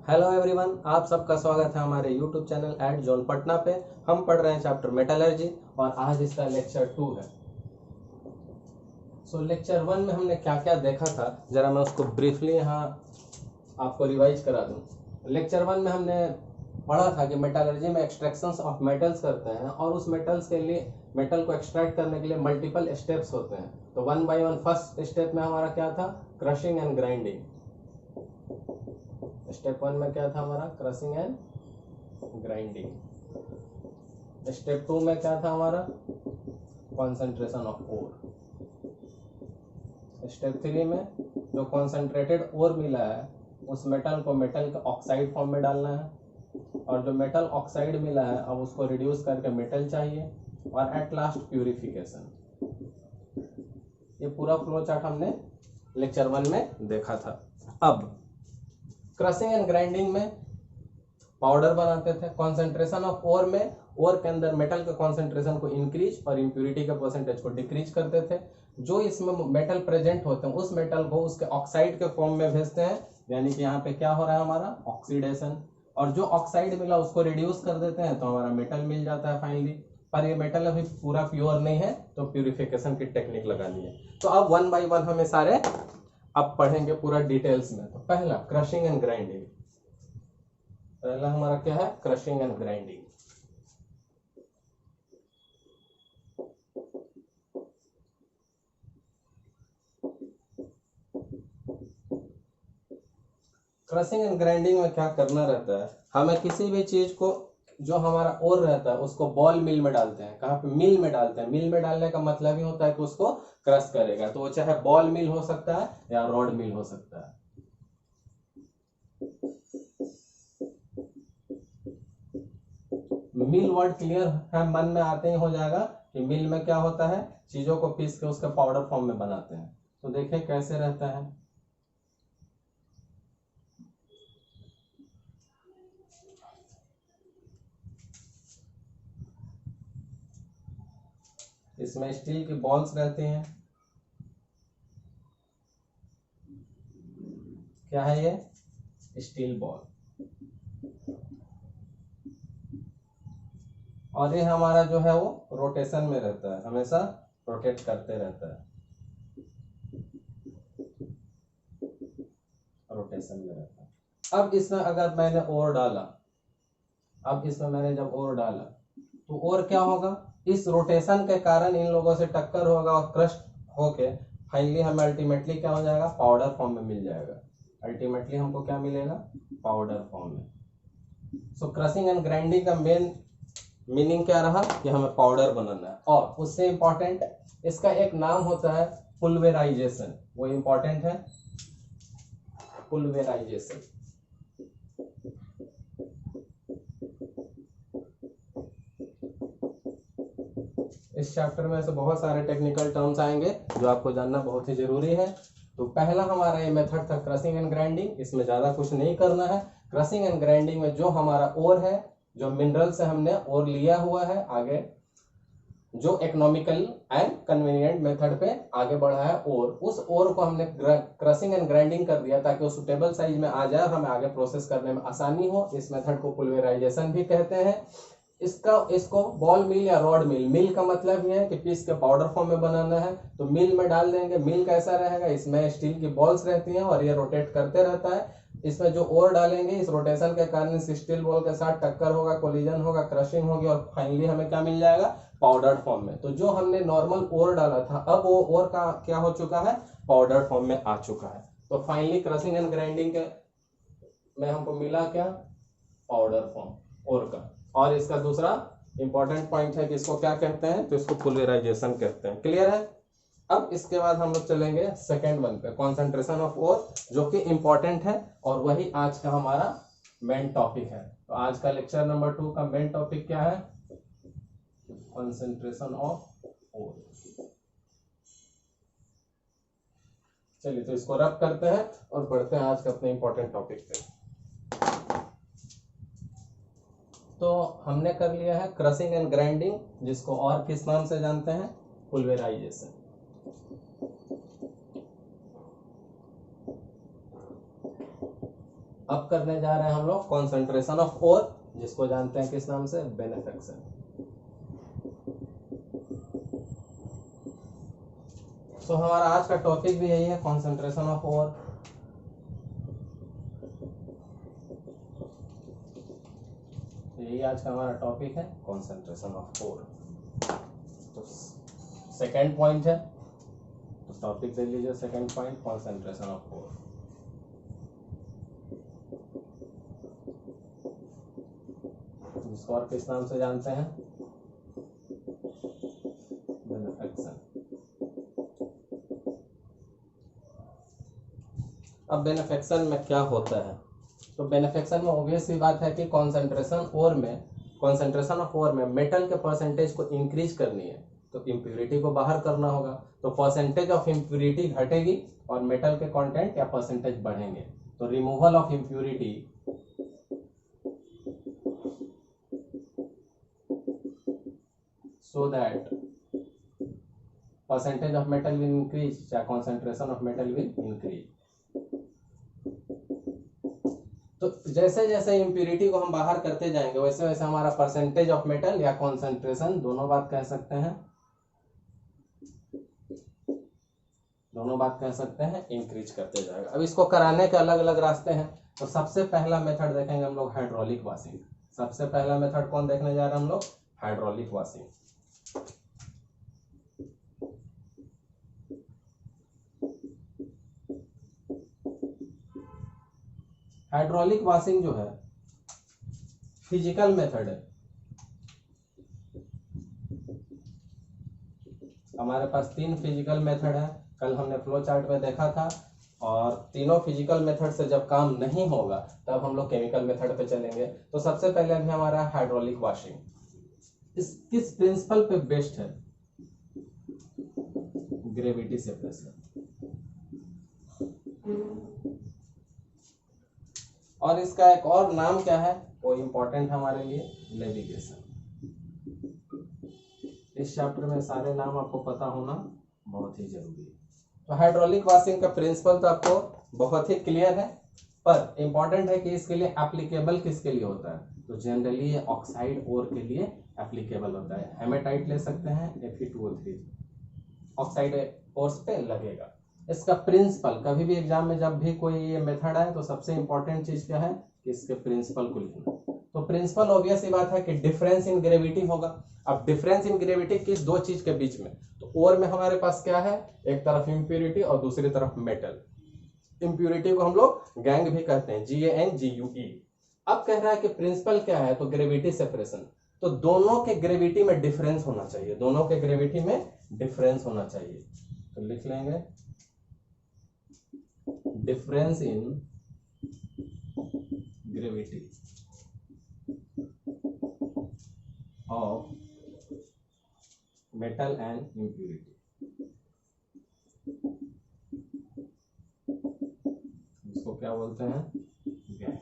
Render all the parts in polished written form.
Hello everyone, आप सबका स्वागत है हमारे यूट्यूब चैनल @जॉन पटना पे। हम पढ़ रहे हैं चैप्टर मेटलर्जी और आज इसका लेक्चर 2 है। लेक्चर 1 में हमने क्या क्या देखा था, जरा मैं उसको ब्रीफली यहाँ आपको रिवाइज करा दूँ। लेक्चर 1 में हमने पढ़ा था कि मेटलर्जी में एक्सट्रैक्शंस ऑफ मेटल्स करते हैं और उस मेटल्स के लिए मेटल को एक्सट्रैक्ट करने के लिए मल्टीपल स्टेप्स होते हैं। तो one by one first step में हमारा क्या था, क्रशिंग एंड ग्राइंडिंग। स्टेप 1 में क्या था हमारा, क्रशिंग एंड ग्राइंडिंग। स्टेप 2 में क्या था हमारा, कॉन्सेंट्रेशन ऑफ ओर। स्टेप 3 में जो कॉन्सेंट्रेटेड ओर मिला है उस मेटल को मेटल के ऑक्साइड फॉर्म में डालना है, और जो मेटल ऑक्साइड मिला है अब उसको रिड्यूस करके मेटल चाहिए, और एट लास्ट प्यूरिफिकेशन। ये पूरा फ्लो चार्ट हमने लेक्चर 1 में देखा था। अब क्रशिंग एंड ग्राइंडिंग में पाउडर बनाते थे। कॉन्सेंट्रेशन ऑफ ओर में ओर के अंदर मेटल के कॉन्सेंट्रेशन को इंक्रीज और इम्प्यूरिटी के परसेंटेज को डिक्रीज करते थे। जो इसमें मेटल प्रेजेंट होते हैं उस मेटल को उसके ऑक्साइड के फॉर्म में भेजते हैं, यानी कि यहाँ पे क्या हो रहा है हमारा, ऑक्सीडेशन। और जो ऑक्साइड मिला उसको रिड्यूस कर देते हैं तो हमारा मेटल मिल जाता है फाइनली। पर ये मेटल अभी पूरा प्योर नहीं है तो प्यूरिफिकेशन की टेक्निक लगानी है। तो अब वन बाय वन हमें सारे अब पढ़ेंगे पूरा डिटेल्स में। तो पहला क्रशिंग एंड ग्राइंडिंग। पहला हमारा क्या है, crushing and grinding. Crushing and grinding में क्या करना रहता है, हमें किसी भी चीज को जो हमारा ओर रहता है उसको बॉल मिल में डालते हैं। कहाँ पे, मिल में डालते हैं। मिल में डालने का मतलब ही होता है कि उसको क्रश करेगा। तो वो चाहे बॉल मिल हो सकता है या रॉड मिल हो सकता है। मिल वर्ड क्लियर है, मन में आते ही हो जाएगा कि मिल में क्या होता है, चीजों को पीस के उसका पाउडर फॉर्म में बनाते हैं। तो देखिए कैसे रहता है। इसमें स्टील की बॉल्स रहती हैं। क्या है ये, स्टील बॉल। और ये हमारा जो है वो रोटेशन में रहता है, हमेशा रोटेट करते रहता है, रोटेशन में रहता है। अब इसमें अगर मैंने ओर डाला, अब इसमें मैंने जब ओर डाला तो ओर क्या होगा, इस रोटेशन के कारण इन लोगों से टक्कर होगा और क्रश होके फाइनली हमें अल्टीमेटली क्या हो जाएगा, पाउडर फॉर्म में मिल जाएगा। अल्टीमेटली हमको क्या मिलेगा, पाउडर फॉर्म में। सो क्रशिंग एंड ग्राइंडिंग का मेन मीनिंग क्या रहा कि हमें पाउडर बनाना है। और उससे इंपॉर्टेंट इसका एक नाम होता है पुल्वेराइजेशन। वो इंपॉर्टेंट है, पुल्वेराइजेशन। इस चैप्टर में ऐसे बहुत सारे टेक्निकल टर्म्स आएंगे जो आपको जानना बहुत ही जरूरी है। तो पहला हमारा ये मेथड था क्रशिंग एंड ग्राइंडिंग। इसमें ज्यादा कुछ नहीं करना है। क्रशिंग एंड ग्राइंडिंग में जो हमारा ओर है, जो मिनरल से हमने ओर लिया हुआ है, आगे जो इकोनॉमिकल एंड कन्वीनियंट मेथड पे आगे बढ़ा है ओर, उस ओर को हमने क्रशिंग एंड ग्राइंडिंग कर दिया ताकि वो सुटेबल साइज में आ जाए और हमें आगे प्रोसेस करने में आसानी हो। इस मेथड को पुल्वेराइजेशन भी कहते हैं। इसको बॉल मिल या रॉड मिल, मिल का मतलब ये है कि पीस के पाउडर फॉर्म में बनाना है तो मिल में डाल देंगे। मिल कैसा रहेगा, इसमें स्टील की बॉल्स रहती हैं और ये रोटेट करते रहता है। इसमें जो ओर डालेंगे, इस रोटेशन के कारण इस स्टील बॉल के साथ टक्कर होगा, कोलिजन होगा, क्रशिंग होगी और फाइनली हमें क्या मिल जाएगा, पाउडर फॉर्म में। तो जो हमने नॉर्मल ओर डाला था अब वो ओर का क्या हो चुका है, पाउडर फॉर्म में आ चुका है। तो फाइनली क्रशिंग एंड ग्राइंडिंग के में हमको मिला क्या, पाउडर फॉर्म ओर का। और इसका दूसरा इंपॉर्टेंट पॉइंट है कि इसको क्या कहते हैं, तो इसको पुल्वेराइजेशन कहते हैं। क्लियर है। अब इसके बाद हम लोग चलेंगे सेकेंड वन पे, कॉन्सेंट्रेशन ऑफ ओर, जो कि इंपॉर्टेंट है और वही आज का हमारा मेन टॉपिक है। तो आज का लेक्चर नंबर 2 का मेन टॉपिक क्या है, कॉन्सेंट्रेशन ऑफ ओर। चलिए तो इसको रब करते हैं और बढ़ते हैं आज के अपने इंपॉर्टेंट टॉपिक पे। तो हमने कर लिया है क्रशिंग एंड ग्राइंडिंग, जिसको और किस नाम से जानते हैं, पुल्वेराइजेशन। अब करने जा रहे हैं हम लोग कॉन्सेंट्रेशन ऑफ ओर, जिसको जानते हैं किस नाम से, बेनेफिक्शन। तो हमारा आज का टॉपिक भी यही है, कॉन्सेंट्रेशन ऑफ ओर। यही आज का हमारा टॉपिक है, कॉन्सेंट्रेशन ऑफ ओर। तो सेकेंड पॉइंट है, तो टॉपिक दे लीजिए second point, concentration of ore. जिसको और किस नाम से जानते हैं, बेनेफिक्शन। अब बेनेफिक्शन में क्या होता है, तो बेनेफिक्शन में ऑब्वियस सी बात है कि कॉन्सेंट्रेशन ऑफ ओर में मेटल के परसेंटेज को इंक्रीज करनी है, तो इम्प्यूरिटी को बाहर करना होगा। तो परसेंटेज ऑफ इम्प्यूरिटी घटेगी और मेटल के कंटेंट या परसेंटेज बढ़ेंगे। तो removal of impurity so that percentage of metal will increase या concentration of metal will increase। तो जैसे जैसे इम्प्यूरिटी को हम बाहर करते जाएंगे वैसे वैसे हमारा परसेंटेज ऑफ मेटल या कॉन्सेंट्रेशन, दोनों बात कह सकते हैं, इंक्रीज करते जाएगा। अब इसको कराने के अलग अलग रास्ते हैं। तो सबसे पहला मेथड देखेंगे हम लोग हाइड्रोलिक वॉशिंग। सबसे पहला मेथड कौन देखने जा रहे हैं हम लोग, हाइड्रोलिक वॉशिंग। हाइड्रोलिक वॉशिंग जो है फिजिकल मेथड है। हमारे पास 3 फिजिकल मेथड है, कल हमने फ्लो चार्ट में देखा था। और तीनों फिजिकल मेथड से जब काम नहीं होगा तब हम लोग केमिकल मेथड पे चलेंगे। तो सबसे पहले अभी हमारा हाइड्रोलिक वॉशिंग इस किस प्रिंसिपल पे बेस्ड है, ग्रेविटी सेपरेशन। और इसका एक और नाम क्या है, वो इंपॉर्टेंट है हमारे लिए, नेविगेशन। इस चैप्टर में सारे नाम आपको पता होना बहुत ही जरूरी है। तो हाइड्रोलिक वॉशिंग का प्रिंसिपल तो आपको बहुत ही क्लियर है, पर इंपॉर्टेंट है कि इसके लिए एप्लीकेबल किसके लिए होता है। तो जनरली ये ऑक्साइड ओर के लिए एप्लीकेबल होता है। हेमेटाइट ले सकते हैं, Fe2O3 ऑक्साइड ओर्स पे लगेगा। इसका प्रिंसिपल कभी भी एग्जाम में जब भी कोई ये मेथड आए तो सबसे इंपॉर्टेंट चीज क्या है कि इसके प्रिंसिपल को लिखना। तो प्रिंसिपल ऑब्वियस ही बात है कि डिफरेंस इन ग्रेविटी होगा। अब डिफरेंस इन ग्रेविटी किस दो चीज के बीच में, तो ओर में हमारे पास क्या है, एक तरफ इंप्यूरिटी और दूसरी तरफ मेटल। इंप्यूरिटी को हम लोग गैंग भी कहते हैं, GANGUE। अब कह रहा है कि प्रिंसिपल क्या है, तो ग्रेविटी सेपरेशन। तो दोनों के ग्रेविटी में डिफरेंस होना चाहिए, दोनों के ग्रेविटी में डिफरेंस होना चाहिए। तो लिख लेंगे difference in gravity of metal and impurity, इसको क्या बोलते हैं, गैंग।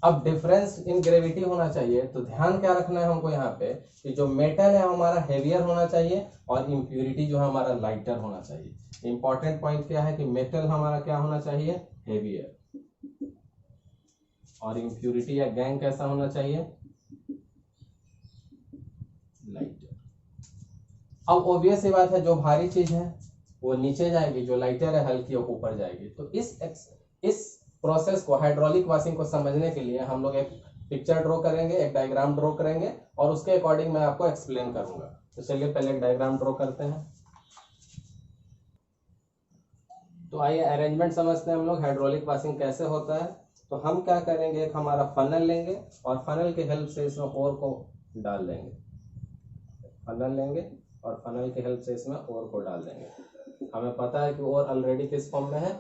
अब डिफरेंस इन ग्रेविटी होना चाहिए, तो ध्यान क्या रखना है हमको यहाँ पे कि जो मेटल है हमारा हेवियर होना चाहिए और इम्प्यूरिटी जो है हमारा लाइटर होना चाहिए। इंपॉर्टेंट पॉइंट क्या है कि मेटल हमारा क्या होना चाहिए, हेवियर, और इम्प्यूरिटी या गैंग कैसा होना चाहिए, लाइटर। अब ऑब्वियस ये बात है, जो भारी चीज है वो नीचे जाएगी, जो लाइटर है हल्की वो ऊपर जाएगी। तो इस प्रोसेस को, हाइड्रोलिक वॉशिंग को समझने के लिए हम लोग एक पिक्चर ड्रॉ करेंगे, एक डायग्राम ड्रॉ करेंगे और उसके अकॉर्डिंग मैं आपको एक्सप्लेन करूंगा। तो चलिए पहले एक डायग्राम ड्रॉ करते हैं। तो आइए अरेंजमेंट समझते हैं हम लोग, हाइड्रोलिक वॉशिंग कैसे होता है। तो हम क्या करेंगे, एक हमारा फनल लेंगे और फनल की हेल्प से इसमें ओर को डाल देंगे। फनल लेंगे और फनल की हेल्प से इसमें ओर को डाल देंगे। हमें पता है कि ओर ऑलरेडी किस फॉर्म में है,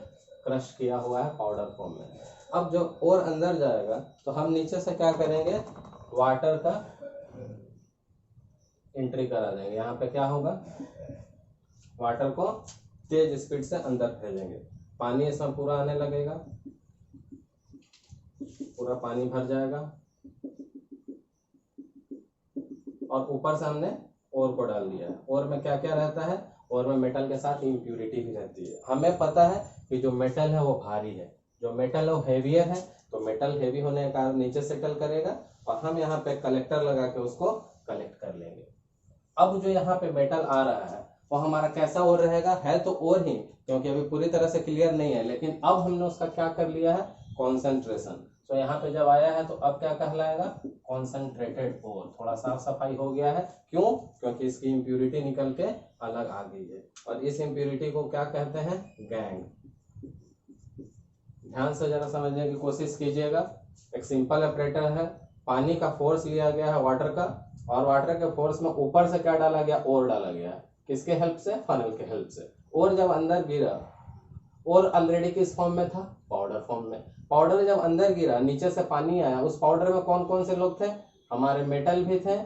क्रश किया हुआ है, पाउडर फॉर्म में। अब जो ओर अंदर जाएगा तो हम नीचे से क्या करेंगे, वाटर का एंट्री करा देंगे। यहाँ पे क्या होगा, वाटर को तेज स्पीड से अंदर भेजेंगे, पानी इसमें पूरा आने लगेगा, पूरा पानी भर जाएगा और ऊपर से हमने ओर को डाल दिया है। ओर में क्या क्या रहता है, ओर में मेटल के साथ इम्प्यूरिटी भी रहती है। हमें पता है कि जो मेटल है वो भारी है, जो मेटल है वो हेवियर है, तो मेटल हेवी होने के कारण नीचे सेटल करेगा और हम यहाँ पे कलेक्टर लगा के उसको कलेक्ट कर लेंगे। अब जो यहाँ पे मेटल आ रहा है वो हमारा कैसा ओर रहेगा, है तो ओर ही, क्योंकि अभी पूरी तरह से क्लियर नहीं है, लेकिन अब हमने उसका क्या कर लिया है, कॉन्सेंट्रेशन। तो यहाँ पे जब आया है तो अब क्या कहलाएगा, कॉन्सेंट्रेटेड ओर। थोड़ा साफ सफाई हो गया है, क्यों, क्योंकि इसकी इम्प्यूरिटी निकल के अलग आ गई है और इस इम्प्यूरिटी को क्या कहते हैं, गैंग। ध्यान से जरा समझने की कोशिश कीजिएगा। एक सिंपल ऑपरेटर है, पानी का फोर्स लिया गया है वाटर का, और वाटर के फोर्स में ऊपर से क्या डाला गया, ओर डाला गया। किसके हेल्प से, फनल के हेल्प से। और जब अंदर गिरा, और ऑलरेडी किस फॉर्म में था, पाउडर फॉर्म में। पाउडर जब अंदर गिरा, नीचे से पानी आया, उस पाउडर में कौन कौन से लोग थे, हमारे मेटल भी थे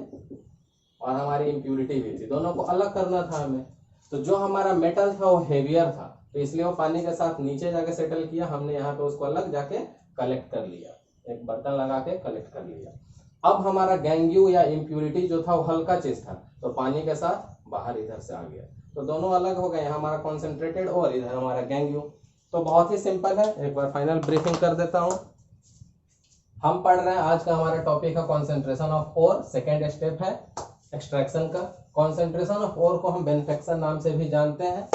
और हमारी इम्प्यूरिटी भी थी, दोनों को अलग करना था हमें। तो जो हमारा मेटल था वो हेवियर था, तो इसलिए वो पानी के साथ नीचे जाके सेटल किया, हमने यहाँ पे उसको अलग जाके कलेक्ट कर लिया, एक बर्तन लगा के कलेक्ट कर लिया। अब हमारा गैंग्यू या इम्प्यूरिटी जो था वो हल्का चीज था, तो पानी के साथ बाहर इधर से आ गया, तो दोनों अलग हो गए, हमारा कॉन्सेंट्रेटेड और इधर हमारा गैंग्यू। तो बहुत ही सिंपल है, एक बार फाइनल ब्रीफिंग कर देता हूं। हम पढ़ रहे हैं, आज का हमारा टॉपिक है concentration of ore, second step है एक्सट्रैक्शन का। कॉन्सेंट्रेशन ऑफ ओर को हम बेनिफिक्शन नाम से भी जानते हैं।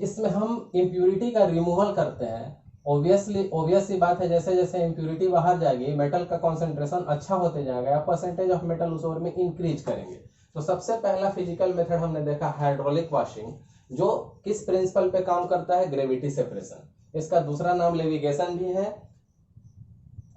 इसमें हम इम्प्यूरिटी का रिमूवल करते हैं। ऑब्वियस सी बात है, जैसे जैसे इम्प्यूरिटी बाहर जाएगी, मेटल का कॉन्सेंट्रेशन अच्छा होते जाएगा या परसेंटेज ऑफ मेटल उस ओर में इंक्रीज करेंगे। तो सबसे पहला फिजिकल मेथड हमने देखा हाइड्रोलिक वॉशिंग, जो किस प्रिंसिपल पे काम करता है, ग्रेविटी सेपरेशन। इसका दूसरा नाम लेविगेशन भी है।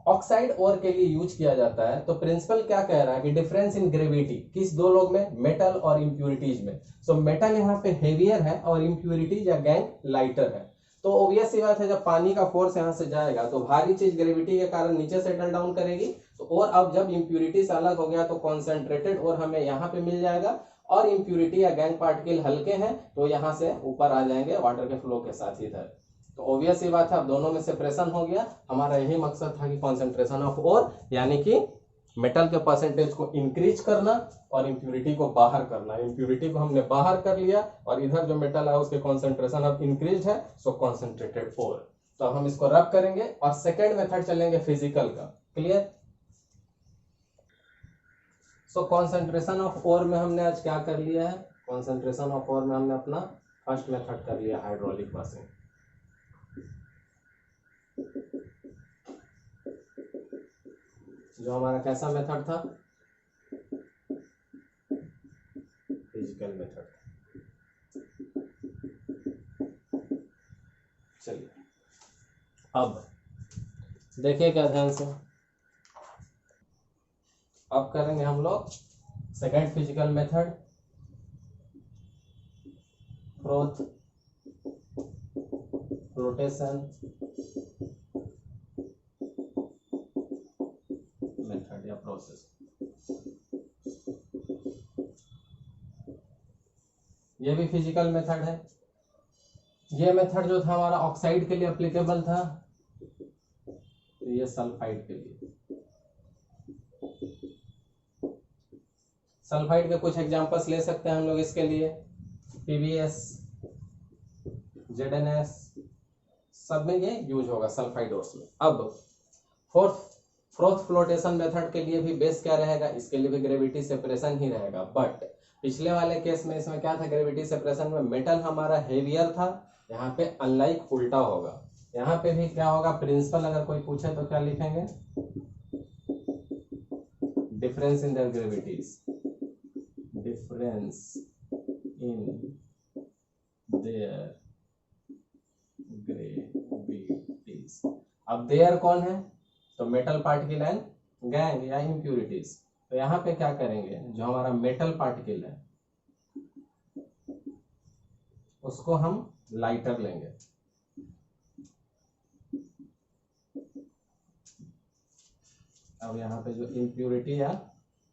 ऑक्साइड ओर के लिए यूज किया जाता है। तो प्रिंसिपल क्या कह रहा है कि डिफरेंस इन ग्रेविटी किस दो लोग में, मेटल और इंप्यूरिटीज में। सो मेटल यहाँ पे हेवियर है और इंप्यूरिटीज या गैंग लाइटर है। तो ऑब्वियस सी बात है, जब पानी का फोर्स यहाँ से जाएगा तो भारी चीज ग्रेविटी के कारण नीचे सेटल डाउन करेगी। तो और अब जब इंप्यूरिटी से अलग हो गया तो कॉन्सेंट्रेटेड और हमें यहाँ पे मिल जाएगा, और इंप्यूरिटी या गैंग पार्टिकल हल्के हैं तो यहाँ से ऊपर आ जाएंगे वाटर के फ्लो के साथ इधर। तो ऑब्वियस सी बात है, अब दोनों में सेपरेशन हो गया। हमारा यही मकसद था कि कॉन्सेंट्रेशन ऑफ ओर यानी कि मेटल के परसेंटेज को इंक्रीज करना और इंप्यूरिटी को बाहर करना। इंप्यूरिटी को हमने बाहर कर लिया और इधर जो मेटल है उसके कॉन्सेंट्रेशन अब इंक्रीज है, सो कॉन्सेंट्रेटेड ओर। तो हम इसको रब करेंगे और सेकेंड मेथड चलेंगे फिजिकल का। Clear. So concentration of ore में हमने आज क्या कर लिया है, कॉन्सेंट्रेशन ऑफ ओर में हमने अपना फर्स्ट मेथड कर लिया, हाइड्रोलिक वॉशिंग। जो हमारा कैसा मेथड था, फिजिकल मेथड। चलिए अब देखिए क्या ध्यान से, अब करेंगे हम लोग second physical method, froth rotation method या प्रोसेस। ये भी फिजिकल मेथड है। ये मेथड जो था हमारा ऑक्साइड के लिए एप्लीकेबल था, तो ये सल्फाइड के लिए। सल्फाइड के कुछ एग्जांपल्स ले सकते हैं हम लोग इसके लिए, पीबीएस, जेडएनएस, सब में ये यूज होगा सल्फाइड ओर्स में। अब फ्रोथ फ्लोटेशन मेथड के लिए भी बेस क्या रहेगा, इसके लिए भी ग्रेविटी सेपरेशन ही रहेगा। बट पिछले वाले केस में इसमें क्या था, ग्रेविटी सेपरेशन में मेटल हमारा हेवियर था, यहाँ पे अनलाइक उल्टा होगा। यहाँ पे भी क्या होगा, प्रिंसिपल अगर कोई पूछे तो क्या लिखेंगे, difference in their gravities, difference in their gravities. अब देयर कौन है, तो मेटल पार्टिकल एंड गैंग या इम्प्यूरिटीज। तो यहाँ पे क्या करेंगे, जो हमारा मेटल पार्टिकल है उसको हम लाइटर लेंगे, अब यहाँ पे जो इम्प्यूरिटी या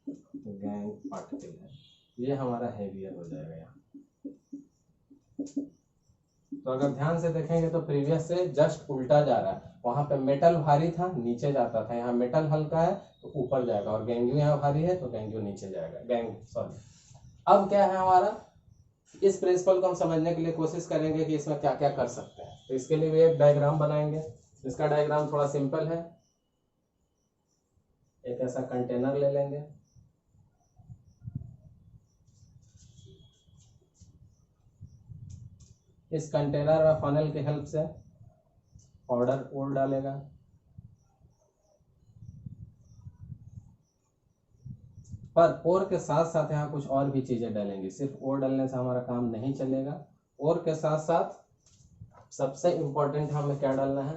गैंग पार्टिकल है ये हमारा हेवियर हो जाएगा यहाँ। तो अगर ध्यान से देखेंगे तो प्रीवियस से जस्ट उल्टा जा रहा है, वहां पे मेटल भारी था नीचे जाता था, यहाँ मेटल हल्का है तो ऊपर जाएगा, और गैंग्यू यहाँ भारी है तो गैंग्यू नीचे जाएगा, अब क्या है हमारा, इस प्रिंसिपल को हम समझने के लिए कोशिश करेंगे कि इसमें क्या क्या कर सकते हैं। तो इसके लिए भी एक डायग्राम बनाएंगे। इसका डायग्राम थोड़ा सिंपल है। एक ऐसा कंटेनर ले लेंगे, इस कंटेनर में फनल की हेल्प से पाउडर ओर डालेगा, पर ओर के साथ साथ यहाँ कुछ और भी चीजें डालेंगे। सिर्फ ओर डालने से हमारा काम नहीं चलेगा। ओर के साथ साथ सबसे इम्पोर्टेंट हमें क्या डालना है,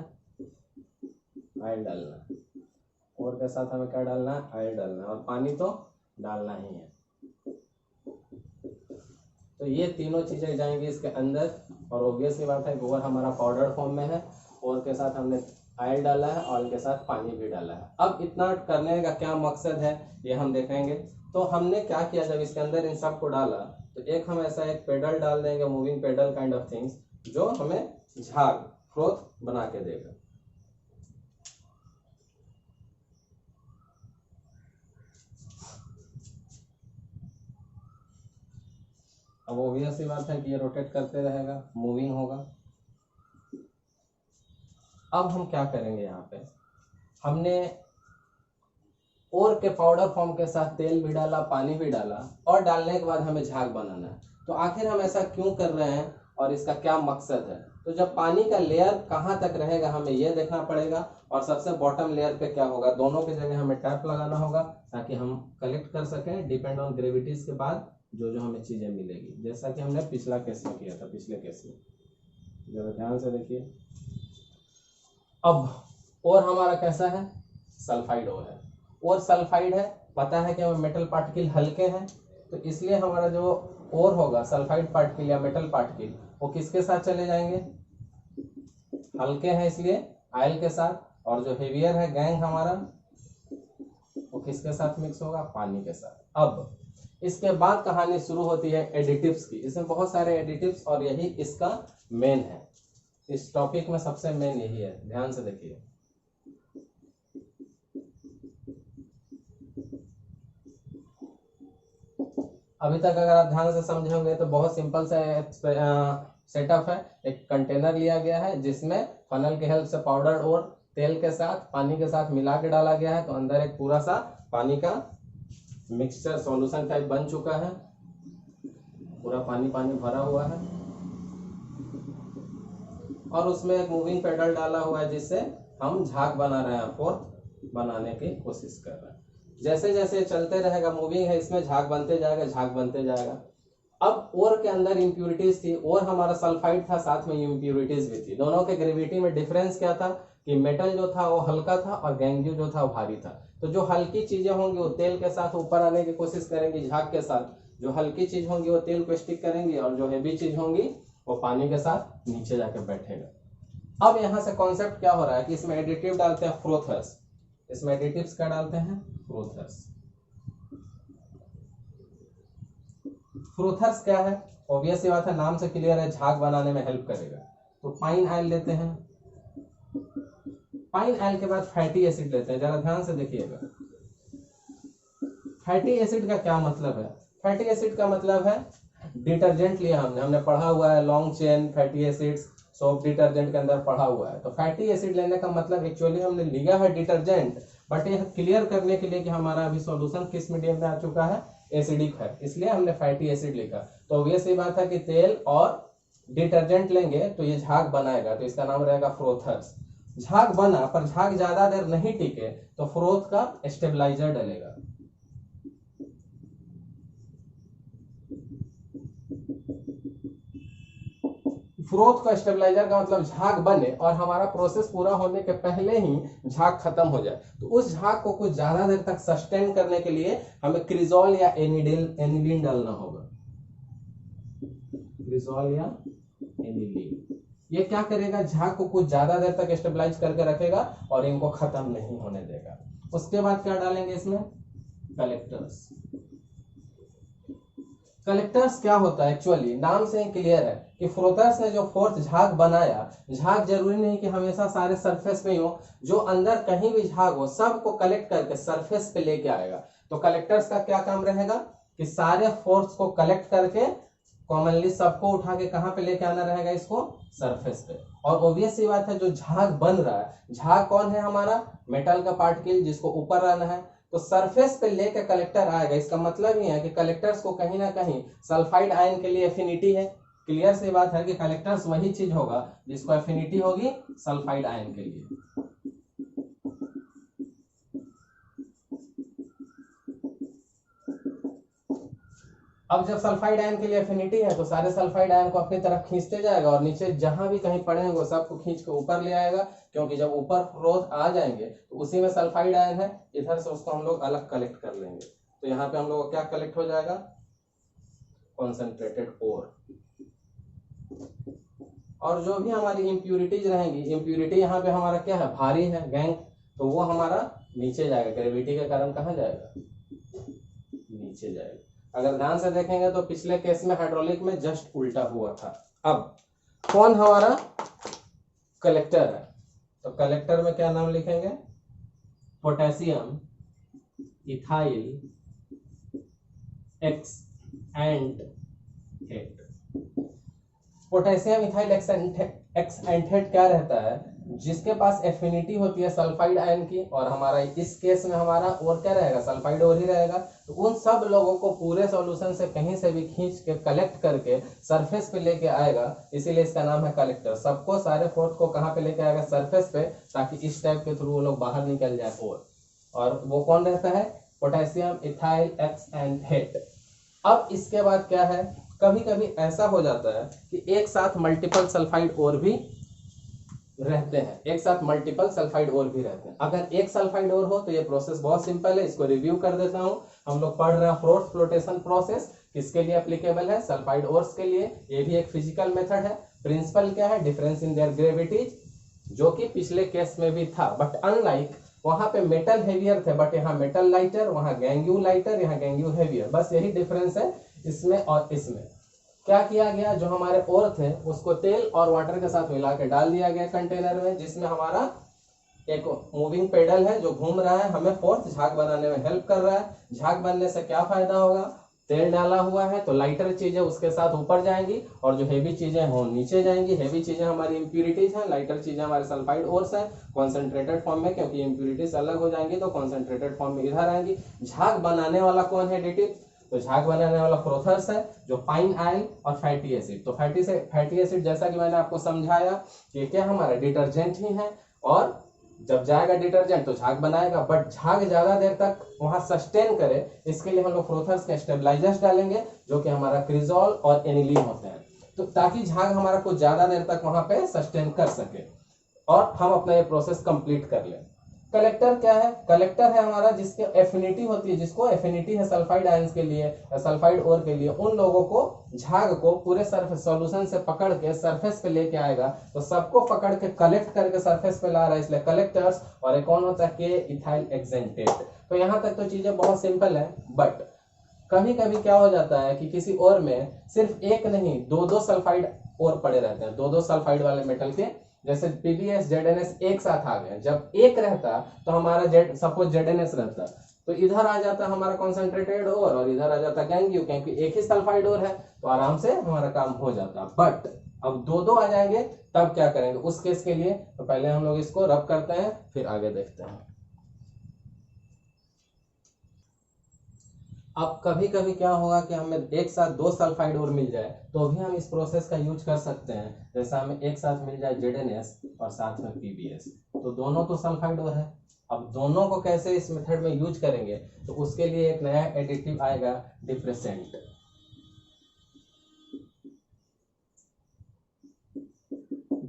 ऑयल डालना है। ओर के साथ हमें क्या डालना है, ऑयल डालना है, और पानी तो डालना ही है। तो ये तीनों चीजें जाएंगी इसके अंदर, और ऑब्वियसली बात है कि ओर हमारा पाउडर फॉर्म में है, ओर के साथ हमने ऑयल डाला है, ऑयल के साथ पानी भी डाला है। अब इतना करने का क्या मकसद है ये हम देखेंगे। तो हमने क्या किया, जब इसके अंदर इन सब को डाला तो एक हम ऐसा एक पेडल डाल देंगे, moving pedal kind of things, जो हमें झाग फ्रोथ बना के देगा। अब ऑब्वियसली बात है कि ये रोटेट करते रहेगा, मूविंग होगा। अब हम क्या करेंगे, यहाँ पे हमने ओर के पाउडर फॉर्म के साथ तेल भी डाला, पानी भी डाला, और डालने के बाद हमें झाग बनाना है। तो आखिर हम ऐसा क्यों कर रहे हैं और इसका क्या मकसद है। तो जब पानी का लेयर कहाँ तक रहेगा हमें ये देखना पड़ेगा, और सबसे बॉटम लेयर पे क्या होगा, दोनों की जगह हमें टैप लगाना होगा ताकि हम कलेक्ट कर सकें डिपेंड ऑन ग्रेविटीज के बाद जो जो हमें चीजें मिलेगी, जैसा कि हमने पिछला केस में किया था। पिछले केस में जरा ध्यान से देखिए। अब और हमारा कैसा है, सल्फाइड ओर है, और सल्फाइड है, पता है कि हमें मेटल पार्टिकल हल्के हैं, तो इसलिए हमारा जो और होगा सल्फाइड पार्टिकल या मेटल पार्टिकल वो किसके साथ चले जाएंगे, हल्के हैं इसलिए ऑयल के साथ, और जो हेवियर है गैंग हमारा वो किसके साथ मिक्स होगा, पानी के साथ। अब इसके बाद कहानी शुरू होती है एडिटिव्स की। इसमें बहुत सारे एडिटिव्स और यही इसका मेन है। इस टॉपिक में सबसे मेन यही है, ध्यान से देखिए। अभी तक अगर आप ध्यान से समझे होंगे तो बहुत सिंपल सा सेटअप है। एक कंटेनर लिया गया है जिसमें फनल की हेल्प से पाउडर और तेल के साथ पानी के साथ मिला के डाला गया है, तो अंदर एक पूरा सा पानी का मिक्सचर सॉल्यूशन टाइप बन चुका है, पूरा पानी पानी भरा हुआ है, और उसमें एक मूविंग पेडल डाला हुआ है जिससे हम झाग बना रहे हैं, फोर्थ बनाने की कोशिश कर रहे हैं। जैसे जैसे चलते रहेगा, मूविंग है, इसमें झाग बनते जाएगा, झाग बनते जाएगा। अब ओर के अंदर इंप्यूरिटीज थी, और हमारा सल्फाइड था, साथ में इंप्यूरिटीज भी थी। दोनों के ग्रेविटी में डिफरेंस क्या था कि मेटल जो था वो हल्का था और गैंग जो था वो भारी था। तो जो हल्की चीजें होंगी वो तेल के साथ ऊपर आने की कोशिश करेंगी झाग के साथ, जो हल्की चीज होंगी वो तेल को स्टिक करेंगी, और जो हैवी चीज होंगी वो पानी के साथ नीचे जाके बैठेगा। अब यहाँ से कॉन्सेप्ट क्या हो रहा है कि इसमें एडिटिव डालते हैं फ्रोथर्स। इसमें एडिटिव्स क्या डालते हैं, फ्रोथर्स। फ्रोथर्स क्या है, ऑब्वियस सी बात है, नाम से क्लियर है, झाग बनाने में हेल्प करेगा। तो पाइन ऑयल लेते हैं, पाइन ऑयल के बाद फैटी एसिड लेते हैं। जरा ध्यान से देखिएगा, फैटी एसिड का क्या मतलब है। फैटी एसिड का मतलब है डिटर्जेंट लिया हमने पढ़ा हुआ है long chain fatty acids, soap detergent के अंदर पढ़ा हुआ है। तो फैटी एसिड लेने का मतलब एक्चुअली हमने लिया है डिटर्जेंट, बट यह क्लियर करने के लिए कि हमारा अभी सॉल्यूशन किस मीडियम में आ चुका है, एसिडिक है, इसलिए हमने फैटी एसिड लिखा। तो ऑब्वियस ये बात है कि तेल और डिटर्जेंट लेंगे तो ये झाग बनाएगा, तो इसका नाम रहेगा फ्रोथर्स। झाग बना, पर झाग ज्यादा देर नहीं टिके तो फ्रोथ का स्टेबलाइजर डलेगा। फ्रोथ का स्टेबलाइजर का मतलब झाग बने और हमारा प्रोसेस पूरा होने के पहले ही झाग खत्म हो जाए। तो उस झाग को कुछ ज्यादा देर तक सस्टेन करने के लिए हमें क्रिजोल या एनिलीन डालना होगा। क्रिजोल या एनिलीन ये क्या करेगा, झाग को कुछ ज्यादा देर तक स्टेबलाइज करके रखेगा और इनको खत्म नहीं होने देगा। उसके बाद क्या डालेंगे इसमें, कलेक्टर्स। कलेक्टर्स क्या होता है, एक्चुअली नाम से ही क्लियर है कि फ्रोथर्स ने जो फोर्थ झाग बनाया, झाग जरूरी नहीं कि हमेशा सारे सरफेस पे ही हो, जो अंदर कहीं भी झाग हो सबको कलेक्ट करके सरफेस पे लेके आएगा। तो कलेक्टर्स का क्या काम रहेगा कि सारे फोर्स को कलेक्ट करके कॉमनली सबको उठा के कहाँ पे लेके आना रहेगा, इसको सरफेस पे। और ऑब्वियस सी बात है, जो झाग बन रहा है, झाग कौन है, हमारा मेटल का पार्टिकल जिसको ऊपर लाना है, तो सरफेस पे लेके कलेक्टर आएगा। इसका मतलब ही है कि कलेक्टर्स को कहीं ना कहीं सल्फाइड आयन के लिए एफिनिटी है। क्लियर सी बात है कि कलेक्टर्स वही चीज होगा जिसको एफिनिटी होगी सल्फाइड आयन के लिए। अब जब सल्फाइड आयन के लिए एफिनिटी है तो सारे सल्फाइड आयन को अपनी तरफ खींचते जाएगा और नीचे जहां भी कहीं पड़े होंगे सबको खींच के ऊपर ले आएगा, क्योंकि जब ऊपर फ्लोर आ जाएंगे तो उसी में सल्फाइड आयन है, इधर से उसको हम लोग अलग कलेक्ट कर लेंगे। तो यहाँ पे हम लोग क्या कलेक्ट हो जाएगा, कॉन्सेंट्रेटेड ओर। और जो भी हमारी इम्प्यूरिटीज रहेंगी, इम्प्यूरिटी यहाँ पे हमारा क्या है, भारी है गैंग, तो वो हमारा नीचे जाएगा, ग्रेविटी के कारण कहाँ जाएगा, नीचे जाएगा। अगर ध्यान से देखेंगे तो पिछले केस में हाइड्रोलिक में जस्ट उल्टा हुआ था। अब कौन हमारा कलेक्टर है, तो कलेक्टर में क्या नाम लिखेंगे, potassium ethyl xanthate. Potassium ethyl xanthate क्या रहता है, जिसके पास एफिनिटी होती है सल्फाइड आयन की, और हमारा इस केस में हमारा और क्या रहेगा, सल्फाइड और ही रहेगा। तो उन सब लोगों को पूरे सॉल्यूशन से कहीं से भी खींच के कलेक्ट करके सरफेस पे लेके आएगा, इसीलिए इसका नाम है कलेक्टर। सबको सारे फोर्स को कहाँ पे लेके आएगा, सरफेस पे, ताकि इस टाइप के थ्रू वो लोग बाहर निकल जाए। और वो कौन रहता है, पोटेशियम इथाइल एक्सएंथेट। अब इसके बाद क्या है, कभी कभी ऐसा हो जाता है कि एक साथ मल्टीपल सल्फाइड और भी रहते हैं, एक साथ मल्टीपल सल्फाइड और भी रहते हैं। अगर एक सल्फाइड और हो तो ये प्रोसेस बहुत सिंपल है, इसको रिव्यू कर देता हूं। हम लोग पढ़ रहे हैं फोर्स फ्लोटेशन प्रोसेस, किसके लिए एप्लीकेबल है, सल्फाइड ओर्स के लिए। ये भी एक फिजिकल मेथड है। प्रिंसिपल क्या है, डिफरेंस इन देयर ग्रेविटीज, जो कि पिछले केस में भी था, बट अनलाइक वहां पे मेटल हेवियर थे, बट यहाँ मेटल लाइटर, वहां गैंग्यू लाइटर, यहाँ गैंग्यू हेवियर, बस यही डिफरेंस है इसमें और इसमें। क्या किया गया, जो हमारे ओर थे उसको तेल और वाटर के साथ मिला के डाल दिया गया कंटेनर में, जिसमें हमारा एक मूविंग पेडल है जो घूम रहा है, हमें फोर्स झाग बनाने में हेल्प कर रहा है। झाग बनने से क्या फायदा होगा, तेल डाला हुआ है तो लाइटर चीजें उसके साथ ऊपर जाएंगी और जो हेवी चीजें हों नीचे जाएंगी। हेवी चीजें हमारी इंप्यूरिटीज हैं, लाइटर चीजें हमारे सल्फाइड ओर्स हैं कॉन्सेंट्रेटेड फॉर्म में, क्योंकि इंप्यूरिटीज अलग हो जाएंगी तो कॉन्सेंट्रेटेड फॉर्म में इधर आएंगी। झाग बनाने वाला कौन है, एडिटिव, तो झाग बनाने वाला प्रोथर्स है, जो पाइन आयल और फैटी एसिड। तो फैटी एसिड जैसा कि मैंने आपको समझाया कि क्या हमारा डिटर्जेंट ही है, और जब जाएगा डिटर्जेंट तो झाग बनाएगा, बट झाग ज्यादा देर तक वहां सस्टेन करे, इसके लिए हम लोग प्रोथर्स के स्टेबलाइजर्स डालेंगे, जो कि हमारा क्रिजोल और एनिलीन होते हैं, तो ताकि झाग हमारा कुछ ज्यादा देर तक वहां पे सस्टेन कर सके और हम अपना ये प्रोसेस कंप्लीट कर लें। कलेक्टर क्या है, कलेक्टर है हमारा जिसके एफिनिटी होती है, जिसको एफिनिटी है सल्फाइड आयंस के लिए, सल्फाइड ओर के लिए, उन लोगों को, झाग को पूरे सरफेस सॉल्यूशन से पकड़ के सरफेस पे लेके आएगा। तो सबको पकड़ के कलेक्ट करके सरफेस पे ला रहा है, इसलिए कलेक्टर्स। और एक कौन होता है, के इथाइल एक्सेंटेट। तो यहाँ तक तो चीजें बहुत सिंपल है, बट कभी कभी क्या हो जाता है कि किसी और में सिर्फ एक नहीं दो सल्फाइड और पड़े रहते हैं, दो सल्फाइड वाले मेटल के, जैसे पीबीएस जेडएनएस एक साथ आ गए। जब एक रहता तो हमारा सपोज जेडएनएस रहता तो इधर आ जाता हमारा कॉन्सेंट्रेटेड और इधर आ जाता गैंग्यू, क्योंकि एक ही सल्फाइड और है तो आराम से हमारा काम हो जाता। बट अब दो आ जाएंगे तब क्या करेंगे उस केस के लिए, तो पहले हम लोग इसको रब करते हैं फिर आगे देखते हैं। अब कभी कभी क्या होगा कि हमें एक साथ दो सल्फाइड और मिल जाए तो भी हम इस प्रोसेस का यूज कर सकते हैं। जैसा हमें एक साथ मिल जाए जेडएनएस और साथ में पीबीएस, तो दोनों तो सल्फाइड और है। अब दोनों को कैसे इस मेथड में यूज करेंगे, तो उसके लिए एक नया एडिटिव आएगा, डिप्रेसेंट।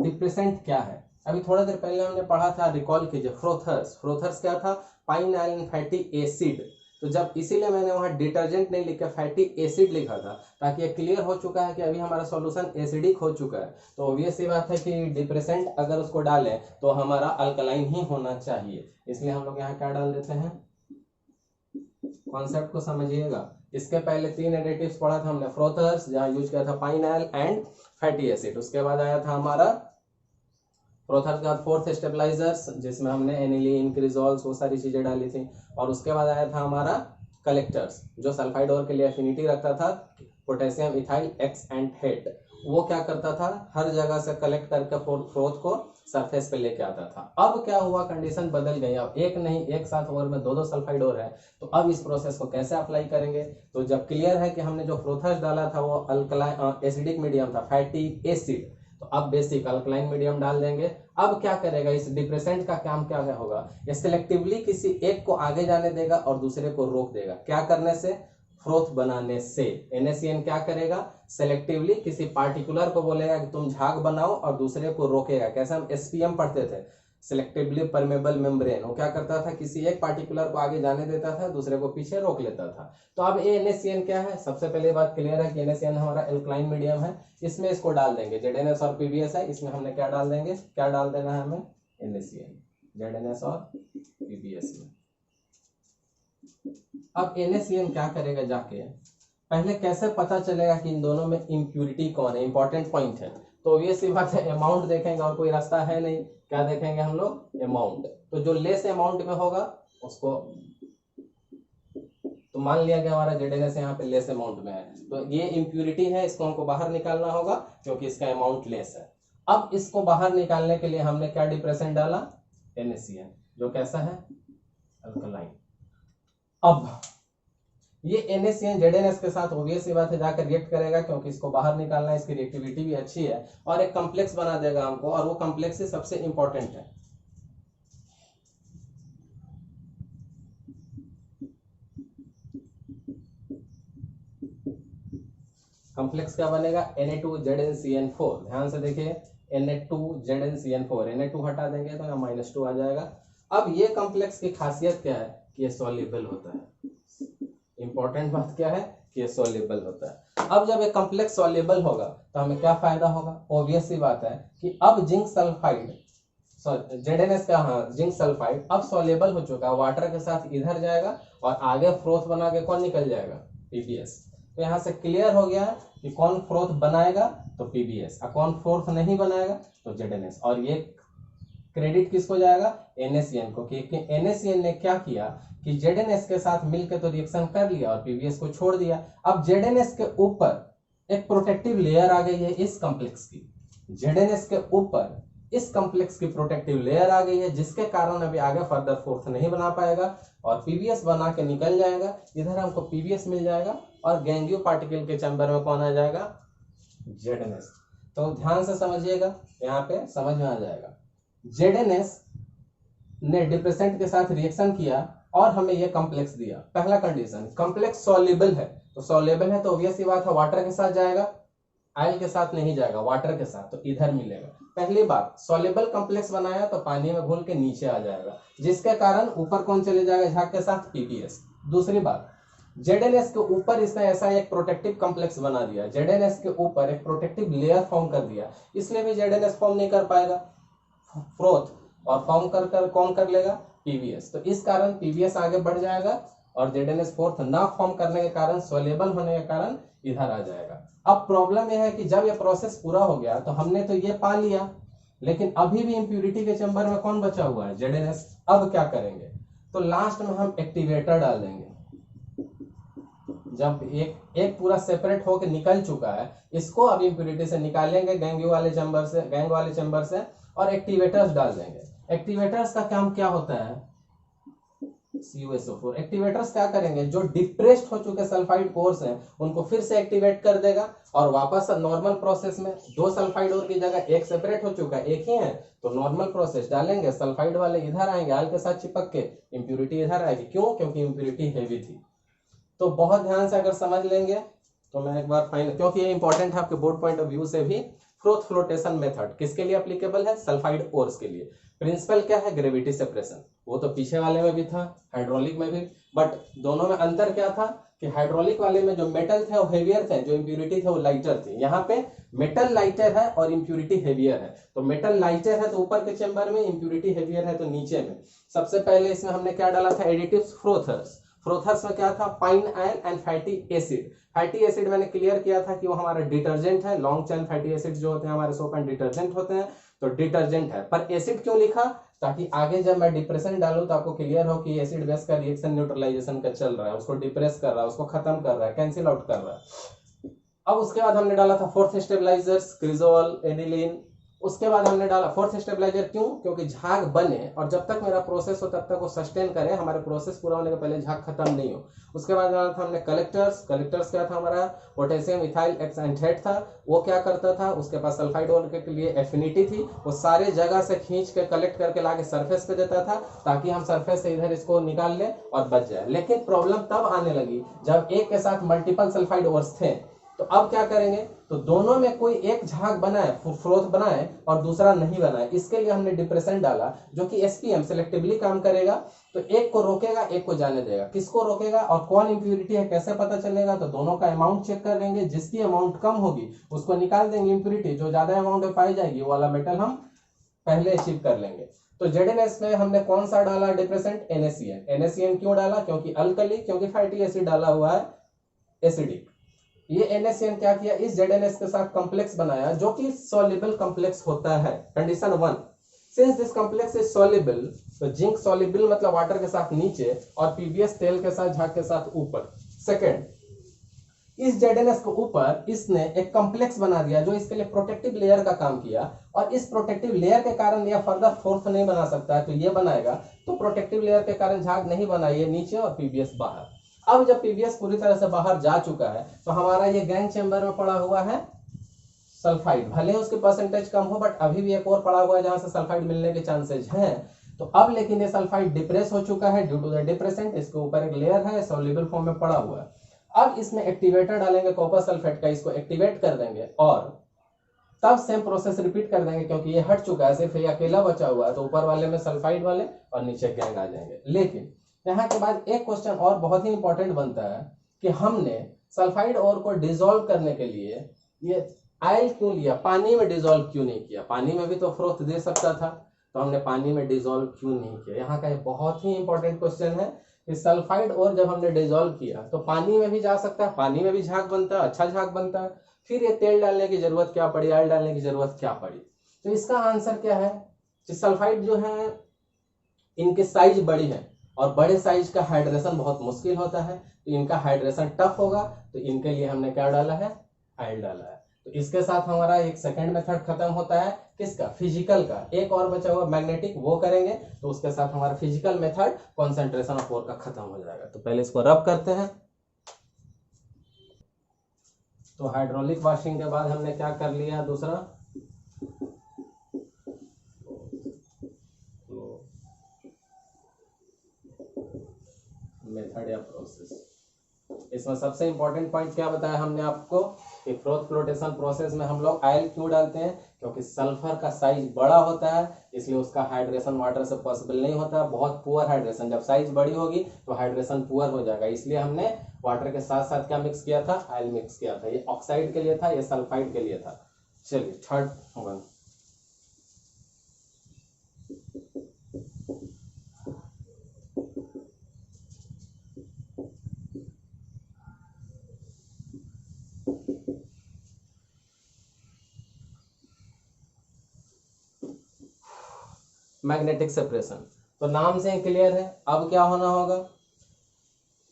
डिप्रेसेंट क्या है, अभी थोड़ा देर पहले हमने पढ़ा था, रिकॉल कीजिए, फ्रोथर्स क्या था, पाइन आयन फैटी एसिड। तो जब इसीलिए मैंने वहां डिटर्जेंट नहीं लिखा, फैटी एसिड लिखा था, ताकि ये क्लियर हो चुका है कि अभी हमारा सॉल्यूशन एसिडिक हो चुका है। तो ऑब्वियस सी बात है कि डिप्रेसेंट अगर उसको डालें तो हमारा अल्कलाइन ही होना चाहिए, इसलिए हम लोग यहाँ क्या डाल देते हैं, कॉन्सेप्ट को समझिएगा। इसके पहले 3 एडिटिव्स पढ़ा था हमने, फ्रोथर्स जहाँ यूज किया था pine oil and fatty acid. उसके बाद आया था हमारा प्रोथर्स के बाद फोर्थ स्टेबलाइजर्स, जिसमें हमने एनिलीन क्रिजोल्स वो सारी चीजें डाली थी। और उसके बाद आया था हमारा कलेक्टर्स, जो सल्फाइड ओर के लिए एफिनिटी रखता था, पोटेशियम इथाइल एक्सएंथेट, वो क्या करता था, हर जगह से कलेक्ट करके फ्रोथ को सरफेस पे लेके आता था। अब क्या हुआ, कंडीशन बदल गई, अब एक नहीं एक साथ और में दो सल्फाइड और है। तो अब इस प्रोसेस को कैसे अप्लाई करेंगे, तो जब क्लियर है कि हमने जो फ्रोथर्स डाला था वो अल्कलाइन एसिडिक मीडियम था, फैटी एसिड, तो अब बेसिक अल्कलाइन मीडियम डाल देंगे। अब क्या करेगा, इस डिप्रेसेंट का काम क्या होगा, ये सिलेक्टिवली किसी एक को आगे जाने देगा और दूसरे को रोक देगा। क्या करने से, फ्रोथ बनाने से। NaCN क्या करेगा, सेलेक्टिवली किसी पार्टिकुलर को बोलेगा कि तुम झाग बनाओ और दूसरे को रोकेगा। कैसे हम SPM पढ़ते थे, सिलेक्टिवली परमेबल मेम्ब्रेन, वो क्या करता था, किसी एक पार्टिकुलर को आगे जाने देता था, दूसरे को पीछे रोक लेता था। तो अब NaCN क्या है, सबसे पहले बात क्लियर है कि NaCN हमारा एल्कलाइन मीडियम है, इसमें इसको डाल देंगे। ZNS और PBS है, इसमें हमने क्या डाल देंगे, क्या डाल देना है हमें, NaCN, ZNS और PBS में। अब NaCN क्या करेगा, जाके पहले कैसे पता चलेगा कि इन दोनों में इम्प्यूरिटी कौन है, इंपॉर्टेंट पॉइंट है। तो ये सी बात है, अमाउंट देखेंगे और कोई रास्ता है नहीं, क्या देखेंगे हम लोग, अमाउंट। तो जो लेस अमाउंट में होगा उसको, तो मान लिया कि हमारा ZNS यहाँ पे लेस अमाउंट में है, तो ये इम्प्यूरिटी है, इसको हमको बाहर निकालना होगा क्योंकि इसका अमाउंट लेस है। अब इसको बाहर निकालने के लिए हमने क्या डिप्रेसेंट डाला, NaCN, जो कैसा है, अल्कलाइन। अब ये NaCN ZNS के साथ ऑब्वियस सी बात है जाकर रिएक्ट करेगा, क्योंकि इसको बाहर निकालना है, इसकी रिएक्टिविटी भी अच्छी है और एक कॉम्प्लेक्स बना देगा हमको, और वो कॉम्प्लेक्स ही सबसे इंपॉर्टेंट है। कॉम्प्लेक्स क्या बनेगा, Na2ZnCN4। ध्यान से देखिए, Na2ZnCN4, Na2 हटा देंगे तो यहाँ -2 आ जाएगा। अब ये कॉम्प्लेक्स की खासियत क्या है कि ये सॉल्युबल होता है। इंपॉर्टेंट बात क्या है कि ये सॉल्युबल होता है। अब जब ये कॉम्प्लेक्स सॉल्युबल होगा तो हमें क्या फायदा होगा, ऑब्वियस सी बात है कि अब जिंक सल्फाइड, ZNS का, हाँ जिंक सल्फाइड अब सॉल्युबल हो चुका है, वाटर के साथ इधर जाएगा और आगे फ्रोथ बना के कौन निकल जाएगा, PBS। तो यहाँ से क्लियर हो गया कि कौन फ्रोथ बनाएगा, तो PBS, और कौन फ्रोथ नहीं बनाएगा तो ZNS। और ये क्रेडिट किसको जाएगा, NaCN को, क्योंकि NaCN ने क्या किया कि ZNS के साथ मिलकर तो रिएक्शन कर लिया और PBS को छोड़ दिया। अब ZNS के ऊपर एक प्रोटेक्टिव लेयर आ गई है इस कॉम्प्लेक्स की, ZNS के ऊपर इस कॉम्प्लेक्स की प्रोटेक्टिव लेयर आ गई है, जिसके कारण अभी आगे फर्दर फोर्थ नहीं बना पाएगा और PBS बना के निकल जाएगा। इधर हमको PBS मिल जाएगा और गैंगियो पार्टिकल के चैम्बर में कौन आ जाएगा, ZNS। तो ध्यान से समझिएगा, यहाँ पे समझ में आ जाएगा। ZNS ने डिप्रेसेंट के साथ रिएक्शन किया और हमें यह कॉम्प्लेक्स दिया। पहला कंडीशन, कॉम्प्लेक्स सॉल्युबल है, तो सॉल्युबल है तो ऑब्वियस सी बात है वाटर के साथ जाएगा, आयल के साथ नहीं जाएगा, वाटर के साथ, तो इधर मिलेगा। पहली बात, सॉल्युबल कॉम्प्लेक्स बनाया तो पानी में घुल के नीचे आ जाएगा, जिसके कारण ऊपर कौन चले जाएगा, झाग के साथ, PBS। दूसरी बात, ZNS के ऊपर इसने ऐसा एक प्रोटेक्टिव कॉम्प्लेक्स बना दिया, ZNS के ऊपर एक प्रोटेक्टिव लेयर फॉर्म कर दिया, इसलिए भी ZNS फॉर्म नहीं कर पाएगा फ्रोथ, और फॉर्म कर कौन कर लेगा, PBS। तो इस कारण PBS आगे बढ़ जाएगा और ZNS फोर्थ ना फॉर्म करने के कारण, सॉल्युबल होने के कारण इधर आ जाएगा। अब प्रॉब्लम यह है कि जब ये प्रोसेस पूरा हो गया तो हमने तो ये पा लिया, लेकिन अभी भी इंप्यूरिटी के चैम्बर में कौन बचा हुआ है, ZNS। अब क्या करेंगे, तो लास्ट में हम एक्टिवेटर डाल देंगे। जब एक पूरा सेपरेट होकर निकल चुका है, इसको अब इंप्यूरिटी से निकालेंगे गैंग वाले चैम्बर से और एक्टिवेटर्स डाल देंगे। एक्टिवेटर्स का काम क्या होता है, CuSO4। एक्टिवेटर्स क्या करेंगे, जो डिप्रेस्ड हो चुके सल्फाइड कोर्स हैं उनको फिर से एक्टिवेट कर देगा और वापस नॉर्मल प्रोसेस में, दो सल्फाइड और की जगह एक सेपरेट हो चुका है, एक ही है, तो नॉर्मल प्रोसेस डालेंगे, सल्फाइड वाले इधर आएंगे, आल के साथ चिपक के इंप्यूरिटी इधर आएगी। क्यों, क्योंकि इंप्यूरिटी हैवी थी। तो बहुत ध्यान से अगर समझ लेंगे तो मैं एक बार फाइनल, क्योंकि ये इंपॉर्टेंट है आपके बोर्ड पॉइंट ऑफ व्यू से भी। फ्रोथ फ्लोटेशन मेथड किसके लिए एप्लीकेबल है, सल्फाइड ओर्स के लिए। प्रिंसिपल क्या है, ग्रेविटी सेपरेशन, वो तो पीछे वाले में भी था, हाइड्रोलिक में भी, बट दोनों में अंतर क्या था कि हाइड्रोलिक वाले में जो मेटल थे वो हेवियर थे, जो इंप्यूरिटी थे वो लाइटर थी। यहाँ पे मेटल लाइटर है और इंप्यूरिटी हेवियर है, तो मेटल लाइटर है तो ऊपर के चैम्बर में, इंप्यूरिटी हेवियर है तो नीचे में। सबसे पहले इसमें हमने क्या डाला था, एडिटिव्स, फ्रोथर्स में क्या था, fine oil and fatty acid. Fatty acid मैंने क्लियर किया था कि वो हमारा डिटर्जेंट है, लॉन्ग चेन फैटी एसिड जो होते हैं हमारे सोप एंड डिटर्जेंट होते हैं, तो डिटर्जेंट है। पर एसिड क्यों लिखा, ताकि आगे जब मैं डिप्रेशन डालूं तो आपको क्लियर हो कि एसिड बेस का रिएक्शन न्यूट्रलाइजेशन का चल रहा है, उसको डिप्रेस कर रहा है, उसको खत्म कर रहा है, कैंसिल आउट कर रहा है। अब उसके बाद हमने डाला था फोर्थ स्टेबलाइजर्स, क्रिजोल, एनिलीन। उसके बाद हमने डाला फोर्थ स्टेबलाइजर, क्यों? क्योंकि झाग बने और जब तक मेरा प्रोसेस हो तब तक वो सस्टेन करे, हमारे प्रोसेस पूरा होने के पहले झाग खत्म नहीं हो। उसके बाद डाला था हमने कलेक्टर्स। कलेक्टर्स क्या था हमारा? पोटेशियम इथाइल एक्सेंट्रेट था। वो क्या करता था? उसके पास सल्फाइड ओर के लिए एफिनिटी थी, वो सारे जगह से खींच के कलेक्ट करके लाके सरफेस पे देता था ताकि हम सरफेस से इधर इसको निकाल लें और बच जाए। लेकिन प्रॉब्लम तब आने लगी जब एक के साथ मल्टीपल सल्फाइड ओर्स थे। तो अब क्या करेंगे? तो दोनों में कोई एक झाग बनाए, फ्लोथ बनाए और दूसरा नहीं बनाए। इसके लिए हमने डिप्रेशन डाला जो कि एसपीएम सेलेक्टिवली काम करेगा। तो एक को रोकेगा, एक को जाने देगा। किसको रोकेगा और कौन इंप्यूरिटी है कैसे पता चलेगा? तो दोनों का अमाउंट चेक कर लेंगे, जिसकी अमाउंट कम होगी उसको निकाल देंगे इंप्यूरिटी, जो ज्यादा अमाउंट में पाई जाएगी वो वाला मेटल हम पहले अचीव कर लेंगे। तो जेडएनएस में हमने कौन सा डाला डिप्रेसेंट? NaCN। NaCN क्यों डाला? क्योंकि अल्कली, क्योंकि फैटी एसिड डाला हुआ है एसिडिक। ये NaCN क्या किया? इस ZnS के साथ कॉम्प्लेक्स बनाया जो कि सॉल्युबल कॉम्प्लेक्स होता है। Condition 1, since this complex is soluble, तो जिंक सॉल्युबल मतलब वाटर के साथ नीचे और पीबीएस तेल के साथ, झाग के साथ ऊपर। सेकंड, इस ZnS के ऊपर इसने एक कॉम्प्लेक्स बना दिया जो इसके लिए प्रोटेक्टिव लेयर का काम किया, और इस प्रोटेक्टिव लेयर के कारण यह फर्दर फोर्थ नहीं बना सकता है, तो ये बनाएगा। तो प्रोटेक्टिव लेयर के कारण झाग नहीं बना, ये नीचे और पीबीएस बाहर। अब जब पीबीएस पूरी तरह से बाहर जा चुका है तो हमारा ये गैंग चेंबर में पड़ा हुआ है सल्फाइड। भले उसके परसेंटेज कम हो बट अभी भी एक और पड़ा हुआ है जहां से सल्फाइड मिलने के चांसेस हैं। तो अब लेकिन ये सल्फाइड डिप्रेस हो चुका है ड्यू टू द डिप्रेसेंट। इसके ऊपर एक लेयर है, सॉल्युबल फॉर्म में पड़ा हुआ है। अब इसमें एक्टिवेटर डालेंगे कॉपर सल्फेट का, इसको एक्टिवेट कर देंगे और तब सेम प्रोसेस रिपीट कर देंगे, क्योंकि ये हट चुका है, सिर्फ ये अकेला बचा हुआ है। तो ऊपर वाले में सल्फाइड वाले और नीचे गैंग आ जाएंगे। लेकिन यहाँ के बाद एक क्वेश्चन और बहुत ही इंपॉर्टेंट बनता है कि हमने सल्फाइड ओर को डिसॉल्व करने के लिए ये आयल क्यों लिया, पानी में डिसॉल्व क्यों नहीं किया? पानी में भी तो फ्रोथ दे सकता था, तो हमने पानी में डिसॉल्व क्यों नहीं किया? यहाँ का ये बहुत ही इंपॉर्टेंट क्वेश्चन है कि सल्फाइड ओर जब हमने डिसॉल्व किया तो पानी में भी जा सकता है, पानी में भी झाग बनता है, अच्छा झाग बनता है। फिर ये तेल डालने की जरूरत क्या पड़ी, ऑयल डालने की जरूरत क्या पड़ी? तो इसका आंसर क्या है कि सल्फाइड जो है इनके साइज बड़ी है और बड़े साइज का हाइड्रेशन बहुत मुश्किल होता है, तो इनका हाइड्रेशन टफ होगा, तो इनके लिए हमने क्या डाला है? ऑयल डाला है। तो इसके साथ हमारा एक सेकंड मेथड खत्म होता है, किसका? फिजिकल का। एक और बचा हुआ मैग्नेटिक, वो करेंगे तो उसके साथ हमारा physical method concentration of ore का खत्म हो जाएगा। तो पहले इसको रब करते हैं। तो हाइड्रोलिक वॉशिंग के बाद हमने क्या कर लिया? दूसरा मेथड या प्रोसेस। इसमें सबसे इंपॉर्टेंट पॉइंट क्या बताया हमने आपको कि फ्रोथ फ्लोटेशन प्रोसेस में हम लोग ऑयल क्यों डालते हैं? क्योंकि सल्फर का साइज बड़ा होता है, इसलिए उसका हाइड्रेशन वाटर से पॉसिबल नहीं होता, बहुत पुअर हाइड्रेशन। जब साइज बड़ी होगी तो हाइड्रेशन पुअर हो जाएगा, इसलिए हमने वाटर के साथ साथ क्या मिक्स किया था? ऑयल मिक्स किया था। ये ऑक्साइड के लिए था, ये सल्फाइड के लिए था। चलिए थर्ड वन, मैग्नेटिक सेपरेशन। तो नाम से क्लियर है। अब क्या होना होगा?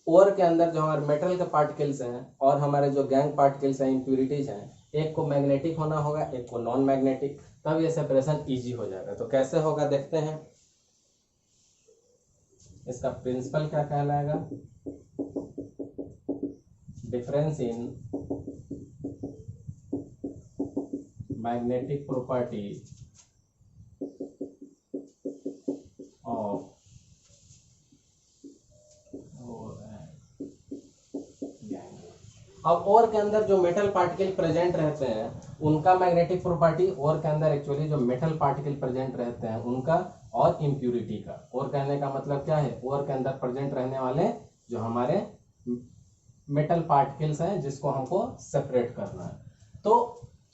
ओर के अंदर जो हमारे मेटल के पार्टिकल्स हैं और हमारे जो गैंग पार्टिकल्स हैं, इंप्यूरिटीज हैं, एक को मैग्नेटिक होना होगा, एक को नॉन मैग्नेटिक, तब ये सेपरेशन इजी हो जाएगा। तो कैसे होगा देखते हैं। इसका प्रिंसिपल क्या कहलाएगा? Difference in magnetic property of अब ओर के अंदर जो मेटल पार्टिकल प्रेजेंट रहते हैं उनका मैग्नेटिक प्रॉपर्टी, ओर के अंदर एक्चुअली जो मेटल पार्टिकल प्रेजेंट रहते हैं उनका, और इम्प्यूरिटी का। और कहने का मतलब क्या है? ओर के अंदर प्रेजेंट रहने वाले जो हमारे मेटल पार्टिकल्स हैं जिसको हमको सेपरेट करना है। तो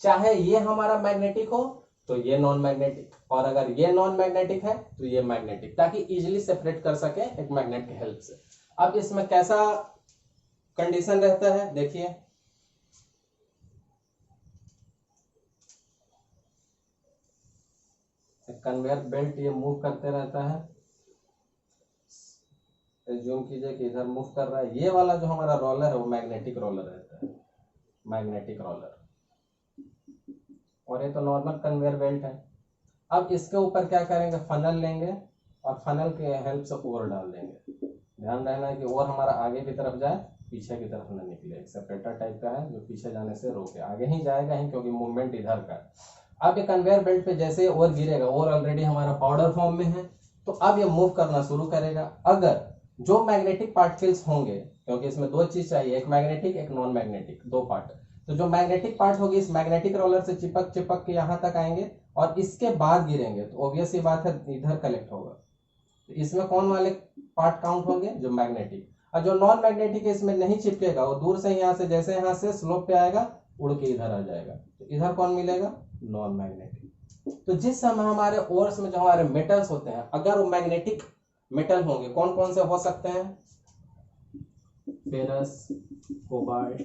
चाहे ये हमारा मैग्नेटिक हो तो ये नॉन मैग्नेटिक, और अगर ये नॉन मैग्नेटिक है तो ये मैग्नेटिक, ताकि इजिली सेपरेट कर सके एक मैग्नेट की हेल्प से। अब इसमें कैसा कंडीशन रहता है देखिए। कन्वेयर बेल्ट ये मूव करते रहता है, जूम कीजिए कि इधर मूव कर रहा है। ये वाला जो हमारा रोलर है वो मैग्नेटिक रोलर रहता है, मैग्नेटिक रोलर, और ये तो नॉर्मल कन्वेयर बेल्ट है। अब इसके ऊपर क्या करेंगे, फनल लेंगे और फनल के हेल्प से ओर डाल देंगे। ध्यान रहना है कि ओर हमारा आगे की तरफ जाए, पीछे की तरफ न निकले। एक सेपरेटर टाइप का है जो पीछे जाने से रोके, आगे ही जाएगा ही क्योंकि मूवमेंट इधर का है। अब ये कन्वेयर बेल्ट पे जैसे ओर गिरेगा, ओर ऑलरेडी हमारा पाउडर फॉर्म में है, तो अब ये मूव करना शुरू करेगा। अगर जो मैग्नेटिक पार्टिकल्स होंगे, क्योंकि इसमें दो चीज चाहिए, एक मैग्नेटिक एक नॉन मैग्नेटिक, दो पार्ट, तो जो मैग्नेटिक पार्ट होगी इस मैग्नेटिक रोलर से चिपक चिपक के यहाँ तक आएंगे और इसके बाद गिरेंगे, तो ऑब्वियस सी बात है इधर कलेक्ट होगा। तो इसमें कौन वाले पार्ट काउंट होंगे, जो मैग्नेटिक। और जो नॉन मैग्नेटिक है इसमें नहीं चिपकेगा, वो दूर से यहाँ से जैसे यहाँ से स्लोप पे आएगा उड़ के इधर आ जाएगा, तो इधर कौन मिलेगा, नॉन मैग्नेटिक। तो जिस समय हमारे ओर्स में जो हमारे मेटल्स होते हैं, अगर वो मैग्नेटिक मेटल होंगे, कौन कौन से हो सकते हैं, फेरस, कोबाल्ट,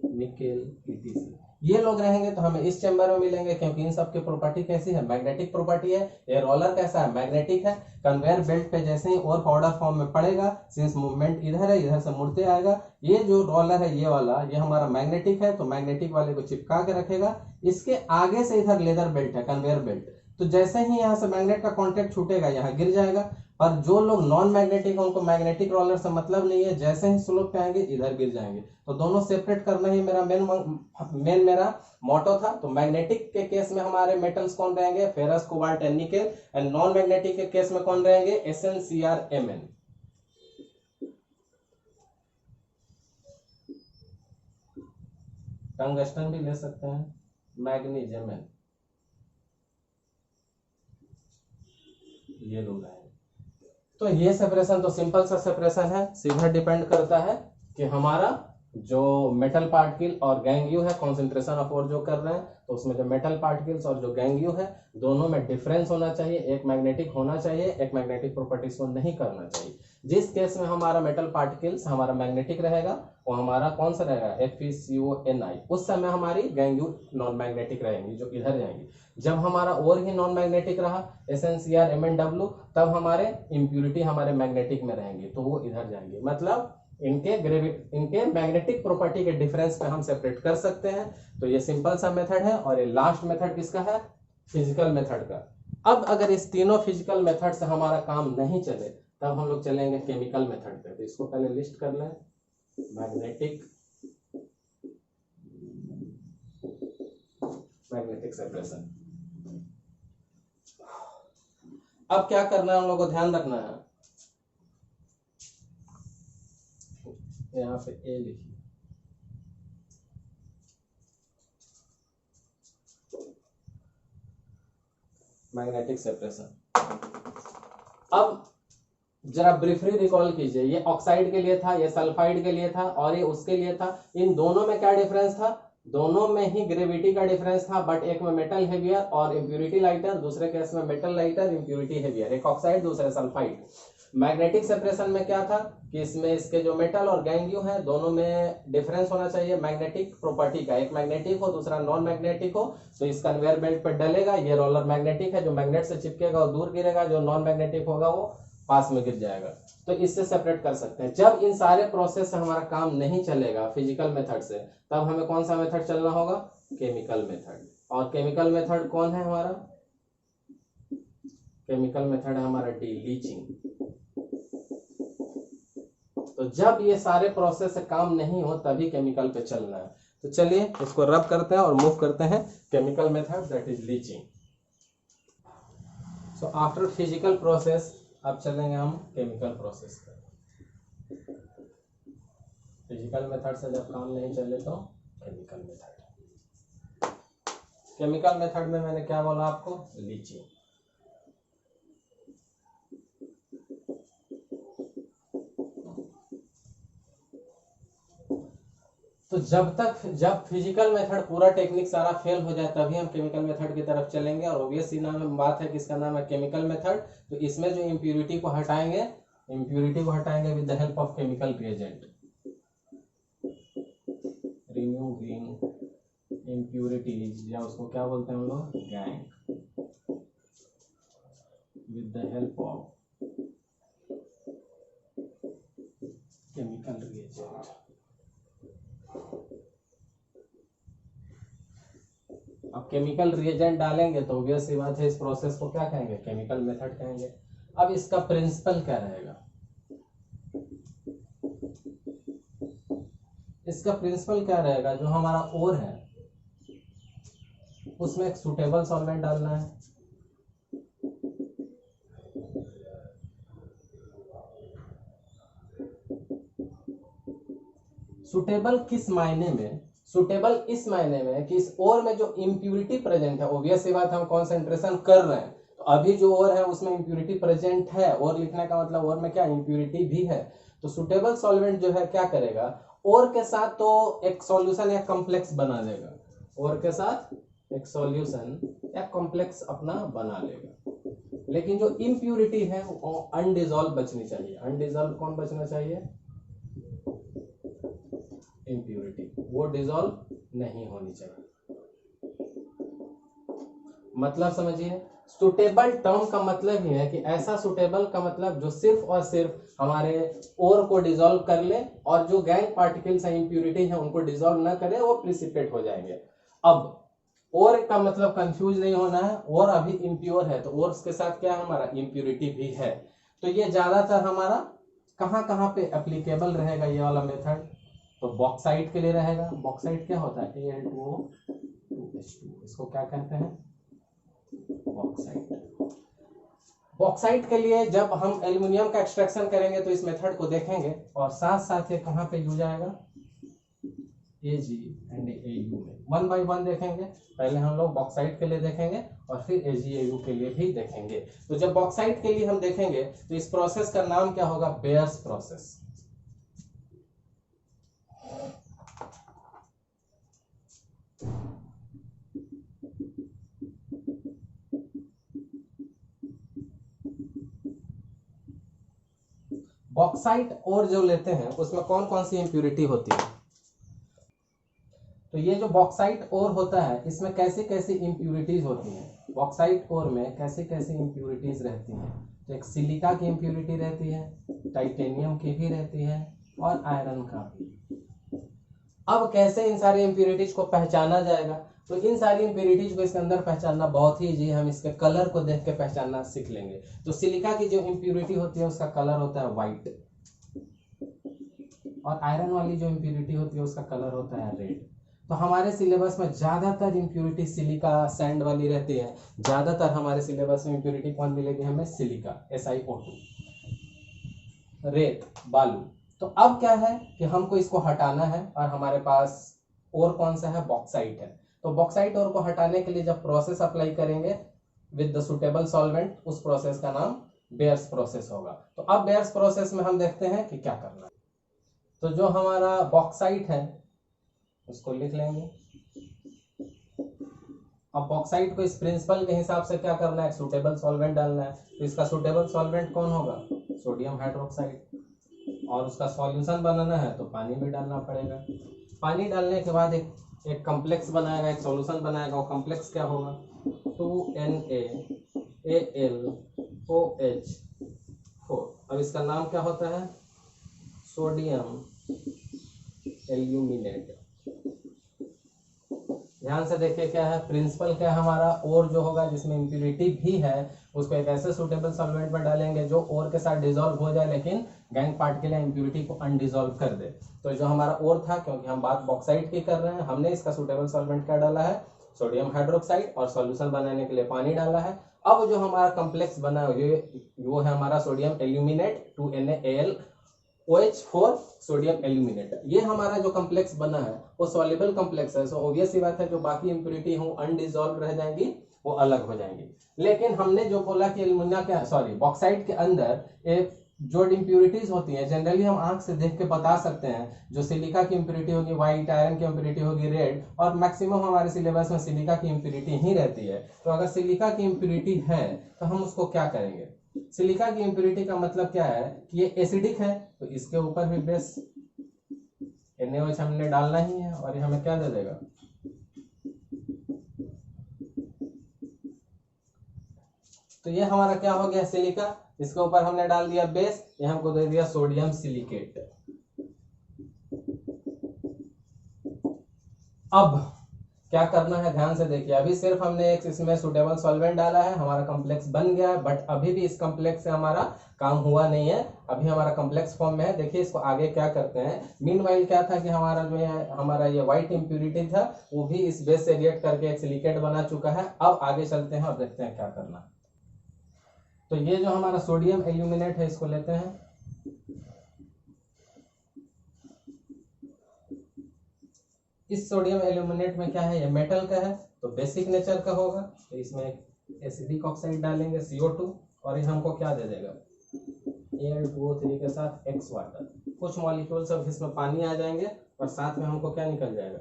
निकेल, ईटीसी, ये लोग रहेंगे तो हमें इस चैम्बर में मिलेंगे, क्योंकि इन सब की प्रॉपर्टी कैसी है, मैग्नेटिक प्रॉपर्टी है। ये रोलर कैसा है, मैग्नेटिक है। कन्वेयर बेल्ट पे जैसे ही और पाउडर फॉर्म में पड़ेगा, सिंस मूवमेंट इधर है, इधर से मुड़ते आएगा, ये जो रोलर है ये वाला, ये हमारा मैग्नेटिक है, तो मैग्नेटिक वाले को चिपका के रखेगा। इसके आगे से इधर लेदर बेल्ट है, कन्वेयर बेल्ट, तो जैसे ही यहाँ से मैग्नेट का कॉन्टेक्ट छूटेगा यहाँ गिर जाएगा। और जो लोग नॉन मैग्नेटिक है उनको मैग्नेटिक रोलर से मतलब नहीं है, जैसे ही स्लोप पे आएंगे इधर गिर जाएंगे। तो दोनों सेपरेट करना ही मेरा मेन मेरा मोटो था। तो मैग्नेटिक के केस में हमारे मेटल्स कौन रहेंगे, ferrous, cobalt and nickel, and non magnetic के केस में कौन रहेंगे, Sn, Cr, Mn। टंगस्टन भी ले सकते हैं, मैग्नीशियम, ये लोग हैं। तो ये सेपरेशन तो सिंपल सा सेपरेशन है, सीधा डिपेंड करता है कि हमारा जो मेटल पार्टिकल और गैंग है, कॉन्सेंट्रेशन ऑफ ओर जो कर रहे हैं, तो उसमें जो मेटल पार्टिकल्स और जो गैंग है दोनों में डिफरेंस होना चाहिए। एक मैग्नेटिक होना चाहिए, एक मैग्नेटिक प्रॉपर्टीज को नहीं करना चाहिए। जिस केस में हमारा मेटल पार्टिकल्स हमारा मैग्नेटिक रहेगा वो हमारा कौन सा रहेगा, FeCO(Ni), उस समय हमारी गैंग नॉन मैग्नेटिक रहेंगी जो इधर जाएंगी। जब हमारा और ही नॉन मैग्नेटिक रहा, SnCr, MnW, तब हमारे इम्प्यूरिटी हमारे मैग्नेटिक में रहेंगी, तो वो इधर जाएंगे। मतलब इनके मैग्नेटिक प्रॉपर्टी के डिफरेंस पे हम सेपरेट कर सकते हैं। तो ये सिंपल सा मेथड है, और ये लास्ट मेथड किसका है, फिजिकल मेथड का। अब अगर इस तीनों फिजिकल मेथड से हमारा काम नहीं चले, तब हम लोग चलेंगे केमिकल मेथड पे। तो इसको पहले लिस्ट कर लें, मैग्नेटिक सेपरेशन। अब क्या करना है हम लोग को ध्यान रखना है, यहाँ पे ए लिखिए, मैग्नेटिक सेपरेशन। अब जरा ब्रीफली रिकॉल कीजिए, ये ऑक्साइड के लिए था, ये सल्फाइड के लिए था, और ये उसके लिए था। इन दोनों में क्या डिफरेंस था, दोनों में ही ग्रेविटी का डिफरेंस था, बट एक में metal heavier or impurity lighter, दूसरे केस में मेटल लाइटर इम्प्यूरिटी हेवियर, एक ऑक्साइड दूसरे सल्फाइड। मैग्नेटिक सेपरेशन में क्या था कि इसमें इसके जो मेटल और गैंग है दोनों में डिफरेंस होना चाहिए मैग्नेटिक प्रॉपर्टी का, एक मैग्नेटिक हो दूसरा नॉन मैग्नेटिक हो। तो इस कन्वेयर बेल्ट पर डलेगा, ये रोलर मैग्नेटिक है, जो मैग्नेट से चिपकेगा और दूर गिरेगा, जो नॉन मैग्नेटिक होगा वो पास में गिर जाएगा। तो इससे सेपरेट कर सकते हैं। जब इन सारे प्रोसेस से हमारा काम नहीं चलेगा फिजिकल मेथड से, तब हमें कौन सा मेथड चलना होगा, केमिकल मेथड। और केमिकल मेथड कौन है हमारा, केमिकल मेथड है हमारा लीचिंग। तो जब ये सारे प्रोसेस से काम नहीं हो तभी केमिकल पे चलना है। तो चलिए इसको रब करते हैं और मूव करते हैं chemical method, that is leaching. So after physical process अब चलेंगे हम केमिकल प्रोसेस पर। फिजिकल मेथड से जब काम नहीं चले तो केमिकल मेथड। केमिकल मेथड में मैंने क्या बोला आपको, लीचिंग। तो जब फिजिकल मेथड पूरा टेक्निक सारा फेल हो जाए तभी हम केमिकल मेथड की तरफ चलेंगे। और ऑब्वियस ही नाम बात है कि इसका नाम है केमिकल मेथड। तो इसमें जो इम्प्यूरिटी को हटाएंगे with the help of chemical reagent, removing impurities, या उसको क्या बोलते हैं हम लोग, gang, with the help of chemical reagent. अब केमिकल रिएजेंट डालेंगे तो ऑब्वियस सी बात है इस प्रोसेस को क्या कहेंगे, केमिकल मेथड कहेंगे। अब इसका प्रिंसिपल क्या रहेगा, इसका प्रिंसिपल क्या रहेगा, जो हमारा ओर है उसमें एक सुटेबल सॉल्वेंट डालना है। सुटेबल किस मायने में, सुटेबल इस मायने में कि इस ओर में जो इम्प्यूरिटी प्रेजेंट है, ऑब्वियस सी बात हम कंसंट्रेशन कर रहे हैं तो अभी जो ओर है उसमें इम्प्यूरिटी प्रेजेंट है, और लिखने का मतलब ओर में क्या इम्प्यूरिटी भी है। तो सुटेबल सॉल्वेंट जो है क्या करेगा, ओर के साथ तो एक सॉल्यूशन या कॉम्प्लेक्स बना देगा, ओर के साथ एक सॉल्यूशन या कॉम्प्लेक्स अपना बना लेगा, लेकिन जो इम्प्यूरिटी है वो अनडिजॉल्व बचनी चाहिए। अनडिजॉल्व कौन बचना चाहिए, इम्प्यूरिटी, वो डिजॉल्व नहीं होनी चाहिए। मतलब समझिए, सुटेबल टर्म का मतलब ही है कि ऐसा सुटेबल का मतलब जो सिर्फ और सिर्फ हमारे ओर को डिजॉल्व कर ले और जो गैंग पार्टिकल्स हैं इम्प्यूरिटी है उनको डिजॉल्व ना करे, वो प्रिसिपिटेट हो जाएंगे। अब और का मतलब कंफ्यूज नहीं होना है, और अभी इम्प्योर है तो और के साथ क्या हमारा इम्प्यूरिटी भी है। तो ये ज्यादातर हमारा कहाँ कहाँ पे एप्लीकेबल रहेगा ये वाला मेथड, तो बॉक्साइट के लिए रहेगा। बॉक्साइट क्या होता है, Al2O2H2, इसको क्या कहते हैं, बॉक्साइट। बॉक्साइट के लिए जब हम एल्युमिनियम का एक्सट्रैक्शन करेंगे तो इस मेथड को देखेंगे, और साथ साथ ये कहाँ पे यूज आएगा, Ag एंड Au में। 1 by 1 देखेंगे, पहले हम लोग बॉक्साइट के लिए देखेंगे और फिर AgAu के लिए भी देखेंगे। तो जब बॉक्साइट के लिए हम देखेंगे तो इस प्रोसेस का नाम क्या होगा, बेयर्स प्रोसेस। बॉक्साइट और जो लेते हैं उसमें कौन कौन सी इंप्यूरिटी होती है, तो ये जो बॉक्साइट और होता है इसमें कैसी कैसी इंप्यूरिटीज होती हैं, बॉक्साइट और में कैसी कैसी इंप्यूरिटीज रहती हैं। तो एक सिलिका की इंप्यूरिटी रहती है, टाइटेनियम की भी रहती है और आयरन का भी। अब कैसे इन सारी इंप्यूरिटीज को पहचाना जाएगा, तो इन सारी इंप्यूरिटीज को इसके अंदर पहचानना बहुत ही इजी है, हम इसके कलर को देख के पहचानना सीख लेंगे। तो सिलिका की जो इंप्यूरिटी होती है उसका कलर होता है व्हाइट, और आयरन वाली जो इंप्यूरिटी होती है उसका कलर होता है रेड। तो हमारे सिलेबस में ज्यादातर इंप्यूरिटी सिलिका सैंड वाली रहती है, ज्यादातर हमारे सिलेबस में इंप्यूरिटी कौन मिलेगी हमें, सिलिका SiO2, रेत बालू। तो अब क्या है कि हमको इसको हटाना है, और हमारे पास और कौन सा है, बॉक्साइट है। तो बॉक्साइट और को हटाने के लिए जब प्रोसेस अप्लाई करेंगे विद द सुटेबल सॉल्वेंट, उस प्रोसेस का नाम बेयर्स प्रोसेस होगा। तो अब बेयर्स प्रोसेस में हम देखते हैं कि क्या करना है। तो जो हमारा बॉक्साइट है उसको लिख लेंगे। अब बॉक्साइट को इस प्रिंसिपल के हिसाब से क्या करना है, सुटेबल सॉल्वेंट डालना है। तो इसका सुटेबल सॉल्वेंट कौन होगा, सोडियम हाइड्रोक्साइड, और उसका सॉल्यूशन बनाना है तो पानी भी डालना पड़ेगा। पानी डालने के बाद एक कॉम्प्लेक्स बनाएगा, एक सॉल्यूशन बनाएगा। वो कॉम्प्लेक्स क्या होगा, 2NaAlOH4। अब इसका नाम क्या होता है, सोडियम एल्यूमिनेट। ध्यान से देखिए क्या है प्रिंसिपल, क्या है हमारा, और जो होगा जिसमें इंप्यूरिटी भी है उसको एक ऐसे सुटेबल सॉल्वेंट में डालेंगे जो और के साथ डिसॉल्व हो जाए लेकिन गैंग पार्टिकल या इंप्यूरिटी को अनडिसॉल्व कर दे। तो जो हमारा और था, क्योंकि हम बात बॉक्साइट की कर रहे हैं, हमने इसका सुटेबल सॉल्वेंट क्या डाला है, सोडियम हाइड्रोक्साइड, और सॉल्यूशन बनाने के लिए पानी डाला है। अब जो हमारा कॉम्प्लेक्स बना है वो है हमारा sodium aluminate 2NaAlOH4 sodium aluminate. ये हमारा जो कॉम्प्लेक्स बना है वो सॉल्युबल कॉम्प्लेक्स है। सो ऑब्वियस सी बात है जो बाकी इंप्यूरिटी हो अनडिसॉल्व रह जाएंगी, वो अलग हो जाएंगी। लेकिन हमने जो बोला कि एल्युमिनियम बॉक्साइट के अंदर एक जो इंप्यूरिटीज होती हैं जनरली हम आंख से देख के बता सकते हैं। जो सिलिका की इंप्यूरिटी होगी व्हाइट, आयरन की इंप्यूरिटी होगी रेड, और मैक्सिमम हमारे सिलेबस में सिलिका की इंप्यूरिटी ही रहती है। तो अगर सिलिका की इंप्यूरिटी है तो हम उसको क्या करेंगे, सिलिका की इंप्यूरिटी का मतलब क्या है कि ये एसिडिक है, तो इसके ऊपर भी बेस NaOH हमने डालना ही है, और ये हमें क्या दे देगा, तो ये हमारा क्या हो गया, सिलिका। इसके ऊपर हमने डाल दिया बेस, ये हमको दे दिया सोडियम सिलिकेट। अब क्या करना है ध्यान से देखिए। अभी सिर्फ हमने एक इसमें सुटेबल सॉल्वेंट डाला है, हमारा कॉम्प्लेक्स बन गया है, बट अभी भी इस कॉम्प्लेक्स से हमारा काम हुआ नहीं है, अभी हमारा कॉम्प्लेक्स फॉर्म में है। देखिए इसको आगे क्या करते हैं। मीनवाइल क्या था कि हमारा जो है हमारा ये व्हाइट इंप्यूरिटी था वो भी इस बेस से रिएक्ट करके एक सिलिकेट बना चुका है। अब आगे चलते हैं और देखते हैं क्या करना है। तो ये जो हमारा सोडियम एल्यूमिनेट है इसको लेते हैं। इस सोडियम एल्यूमिनेट में क्या है, ये मेटल का है तो बेसिक नेचर का होगा, तो इसमें एक एसिडिक ऑक्साइड डालेंगे CO2 और ये हमको क्या दे देगा, Al2O3 के साथ X वाटर। कुछ मॉलिक्यूल सब इसमें पानी आ जाएंगे और साथ में हमको क्या निकल जाएगा,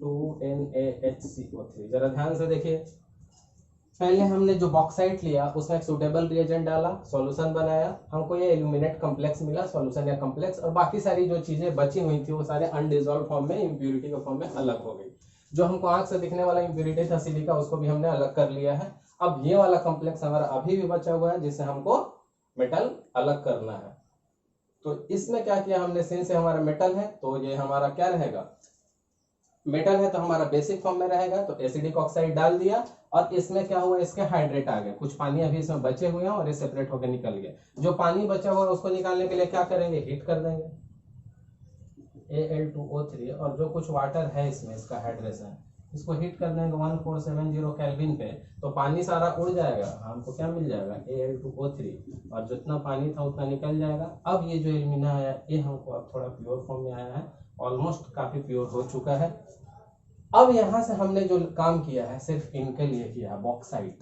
2NaHCO3। जरा ध्यान से देखिए, पहले हमने जो बॉक्साइट लिया उसमें एक सुटेबल रिएजेंट डाला, सॉल्यूशन बनाया, हमको ये एल्यूमिनेट कॉम्प्लेक्स मिला, सॉल्यूशन या कॉम्प्लेक्स, और बाकी सारी जो चीजें बची हुई थी वो सारे अनडिजॉल्व फॉर्म में इंप्यूरिटी के फॉर्म में अलग हो गई। जो हमको आंख से दिखने वाला इंप्यूरिटी था सिलिका उसको भी हमने अलग कर लिया है। अब ये वाला कॉम्प्लेक्स हमारा अभी भी बचा हुआ है जिससे हमको मेटल अलग करना है। तो इसमें क्या किया हमने, सिंस से हमारा मेटल है तो ये हमारा क्या रहेगा, मेटल है तो हमारा बेसिक फॉर्म में रहेगा, तो एसिडिक ऑक्साइड डाल दिया और इसमें क्या हुआ, इसके हाइड्रेट आ गए, कुछ पानी अभी इसमें बचे हुए हैं और ये सेपरेट होकर निकल गए। जो पानी बचा हुआ है उसको निकालने के लिए क्या करेंगे, हीट कर देंगे Al2O3, और जो कुछ वाटर है इसमें इसका हाइड्रेशन इसको हीट कर देंगे 1470 केल्विन पे, तो पानी सारा उड़ जाएगा, हमको क्या मिल जाएगा Al2O3, और जितना पानी था उतना निकल जाएगा। अब ये जो एल्यूमिना आया ये हमको अब थोड़ा प्योर फॉर्म में आया है, ऑलमोस्ट काफी प्योर हो चुका है। अब यहां से हमने जो काम किया है सिर्फ इनके लिए किया है, बॉक्साइट।